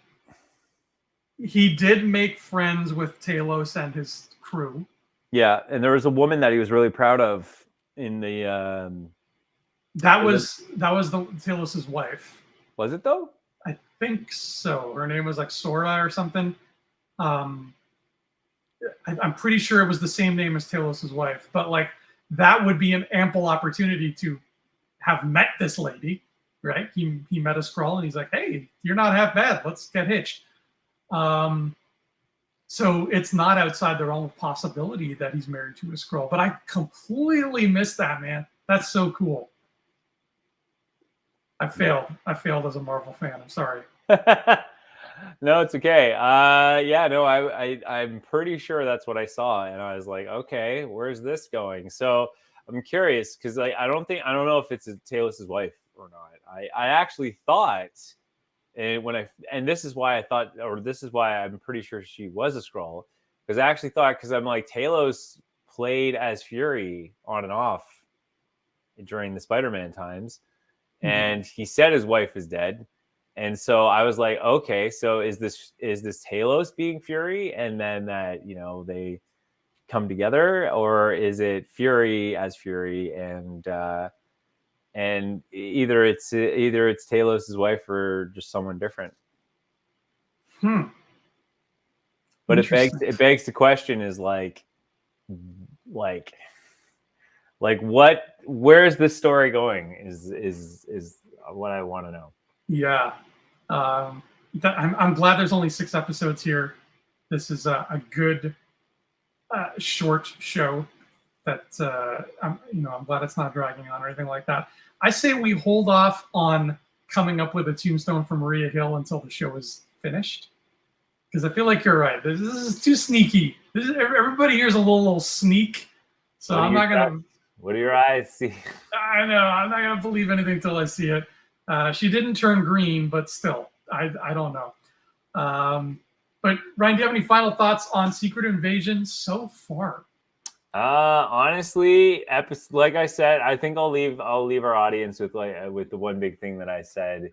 he did make friends with Talos and his crew. Yeah, and there was a woman that he was really proud of in the... That was the Talos's wife. Was it, though? I think so. Her name was like Sora or something. I'm pretty sure it was the same name as Talos' wife, but like that would be an ample opportunity to have met this lady, right? He met a Skrull and he's like, hey, you're not half bad. Let's get hitched. So it's not outside the realm of possibility that he's married to a Skrull, but I completely missed that, man. That's so cool. I failed as a Marvel fan. I'm sorry. No, it's okay. Yeah, no, I'm pretty sure that's what I saw, and I was like, okay, where's this going? So I'm curious because like I don't know if it's Talos' wife or not. I actually thought, and this is why I thought, or this is why I'm pretty sure she was a Skrull, because I actually thought, because I'm like, Talos played as Fury on and off during the Spider-Man times, and he said his wife is dead. And so I was like, okay, so is this Talos being Fury, and then that, you know, they come together, or is it Fury as Fury, and either it's Talos' wife or just someone different. But it begs the question is like where's this story going is what I want to know. Yeah. I'm glad there's only 6 episodes here. This is a good short show that I'm glad it's not dragging on or anything like that. I say we hold off on coming up with a tombstone for Maria Hill until the show is finished, because I feel like you're right. This is too sneaky. Everybody here's a little sneak, so I'm not gonna. What do your eyes see? I know I'm not gonna believe anything until I see it. She didn't turn green, but still, I don't know. But Ryan, do you have any final thoughts on Secret Invasion so far? Honestly, like I said, I think I'll leave our audience with the one big thing that I said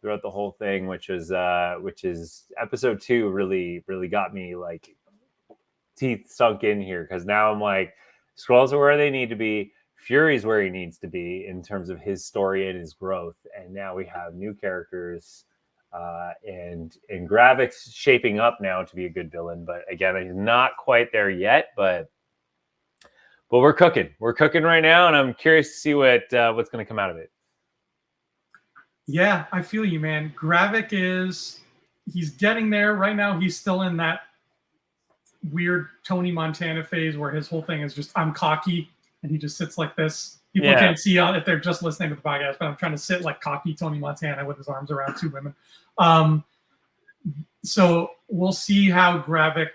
throughout the whole thing, which is episode 2 really got me like teeth sunk in here, because now I'm like, Skrulls are where they need to be. Fury's where he needs to be in terms of his story and his growth, and now we have new characters, and Gravik's shaping up now to be a good villain. But again, he's not quite there yet. But we're cooking right now, and I'm curious to see what's going to come out of it. Yeah, I feel you, man. Gravik he's getting there right now. He's still in that weird Tony Montana phase where his whole thing is just, I'm cocky. And he just sits like this. People can't see if they're just listening to the podcast, but I'm trying to sit like cocky Tony Montana with his arms around 2 women. So we'll see how Gravik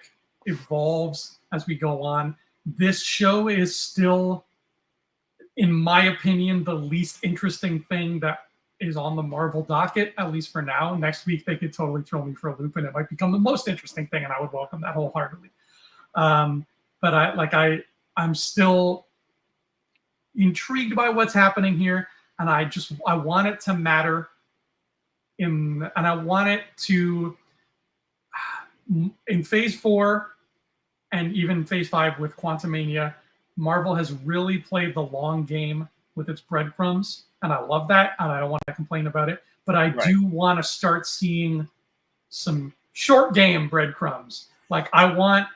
evolves as we go on. This show is still, in my opinion, the least interesting thing that is on the Marvel docket, at least for now. Next week, they could totally throw me for a loop, and it might become the most interesting thing, and I would welcome that wholeheartedly. But I'm still intrigued by what's happening here, and I want it to matter and I want it to, in phase 4 and even phase 5 with Quantumania, Marvel has really played the long game with its breadcrumbs, and I love that, and I don't want to complain about it, but I do want to start seeing some short game breadcrumbs. Like, I want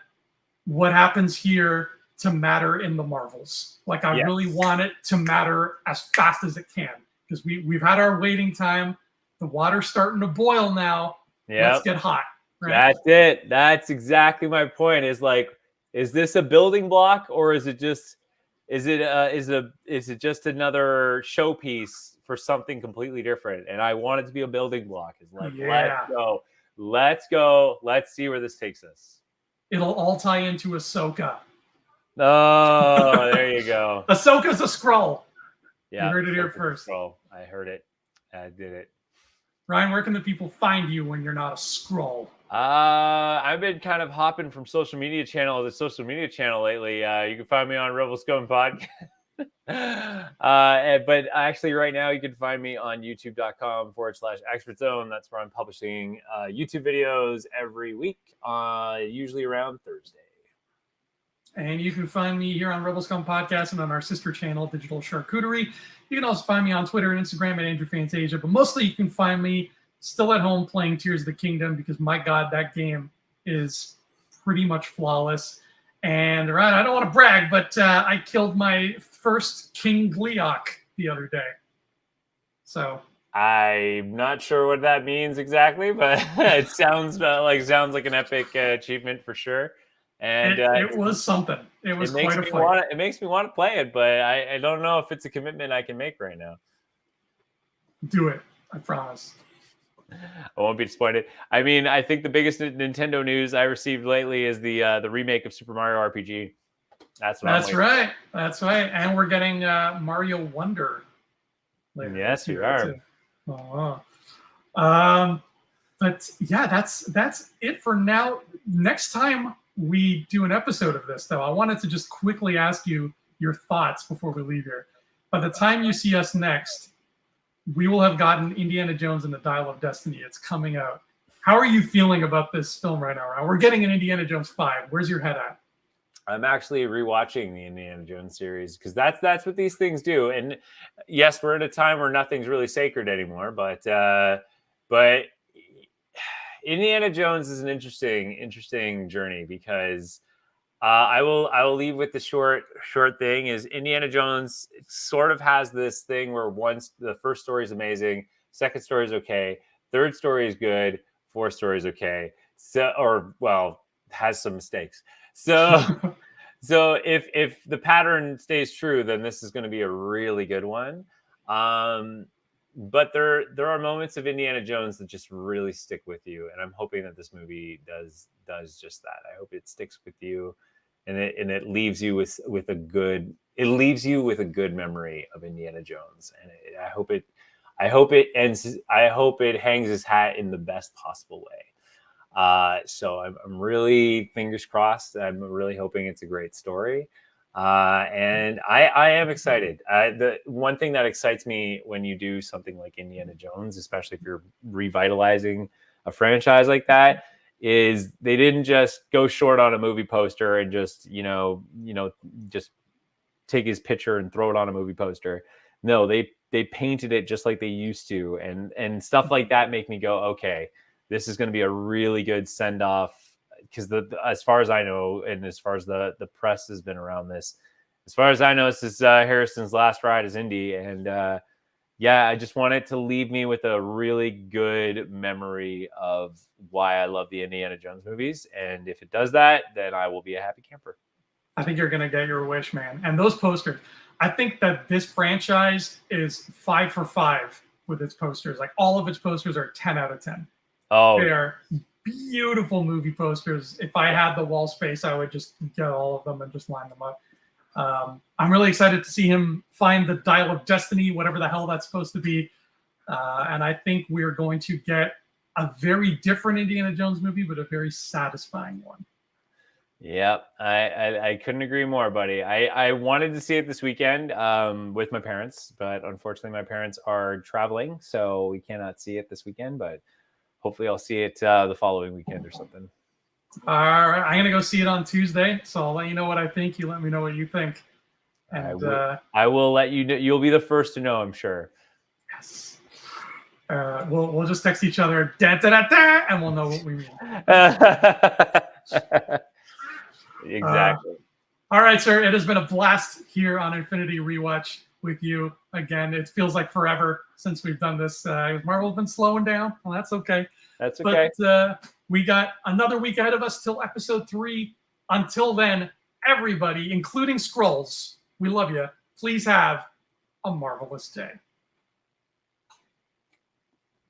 what happens here to matter in the Marvels. Like, I really want it to matter as fast as it can, because we've had our waiting time. The water's starting to boil now. Let's get hot. Right? That's it. That's exactly my point. Is like, is this a building block, or is it just is it just another showpiece for something completely different? And I want it to be a building block. It's like, let's go. Let's see where this takes us. It'll all tie into Ahsoka. Oh, there you go. Ahsoka's a Skrull. Yeah, you heard it here first. Skrull. I heard it. I did it. Ryan, where can the people find you when you're not a Skrull? I've been kind of hopping from social media channel to social media channel lately. You can find me on Rebel Scum Podcast. But actually right now you can find me on youtube.com/Expert Zone. That's where I'm publishing YouTube videos every week, usually around Thursday. And you can find me here on Rebel Scum Podcast and on our sister channel, Digital Charcuterie. You can also find me on Twitter and Instagram at Andrew Fantasia, but mostly you can find me still at home playing Tears of the Kingdom, because my God, that game is pretty much flawless. And Ryan, I don't want to brag, but I killed my first King Gleeok the other day. So I'm not sure what that means exactly, but it sounds like an epic achievement for sure. And it was something. It was quite a fight. It makes me want to play it, but I don't know if it's a commitment I can make right now. Do it, I promise. I won't be disappointed. I mean, I think the biggest Nintendo news I received lately is the remake of Super Mario RPG. That's right. That's right. And we're getting Mario Wonder later. Yes, we are. Too. But yeah, that's it for now. Next time we do an episode of this, though, I wanted to just quickly ask you your thoughts before we leave here. By the time you see us next, we will have gotten Indiana Jones and the Dial of Destiny. It's coming out. How are you feeling about this film right now, Ryan? We're getting an Indiana Jones 5. Where's your head at? I'm actually rewatching the Indiana Jones series because that's what these things do. And yes, we're in a time where nothing's really sacred anymore, but Indiana Jones is an interesting journey because I will leave with the short thing is Indiana Jones sort of has this thing where once the first story is amazing, second story is okay, third story is good, fourth story is okay. Has some mistakes. So if the pattern stays true, then this is going to be a really good one. But there are moments of Indiana Jones that just really stick with you, and I'm hoping that this movie does just that. I hope it sticks with you, and it leaves you with a good memory of Indiana Jones, and I hope it hangs his hat in the best possible way. So I'm really fingers crossed. I'm really hoping it's a great story. And I am excited. The one thing that excites me when you do something like Indiana Jones, especially if you're revitalizing a franchise like that, is they didn't just go short on a movie poster and just, just take his picture and throw it on a movie poster. No, they painted it just like they used to. And stuff like that make me go, okay, this is going to be a really good send off. Because as far as I know, and as far as the press has been around this, as far as I know, this is Harrison's last ride as Indy, and I just want it to leave me with a really good memory of why I love the Indiana Jones movies. And if it does that, then I will be a happy camper. I think you're gonna get your wish, man. And those posters, I think that this franchise is 5 for 5 with its posters. Like all of its posters are 10 out of 10. Oh, they are beautiful movie posters. If I had the wall space, I would just get all of them and just line them up. I'm really excited to see him find the Dial of Destiny, whatever the hell that's supposed to be. And I think we're going to get a very different Indiana Jones movie, but a very satisfying one. Yep, I couldn't agree more, buddy. I wanted to see it this weekend with my parents, but unfortunately my parents are traveling, so we cannot see it this weekend, but hopefully I'll see it the following weekend or something. All right. I'm going to go see it on Tuesday. So I'll let you know what I think. You let me know what you think. And I will let you know. You'll be the first to know, I'm sure. Yes. We'll just text each other, da, da, da, da, and we'll know what we mean. Exactly. All right, sir. It has been a blast here on Infinity Rewatch with you. Again, it feels like forever since we've done this. Marvel's been slowing down. Well, that's okay. That's okay. But we got another week ahead of us till episode 3. Until then, everybody, including Skrulls, we love you. Please have a marvelous day.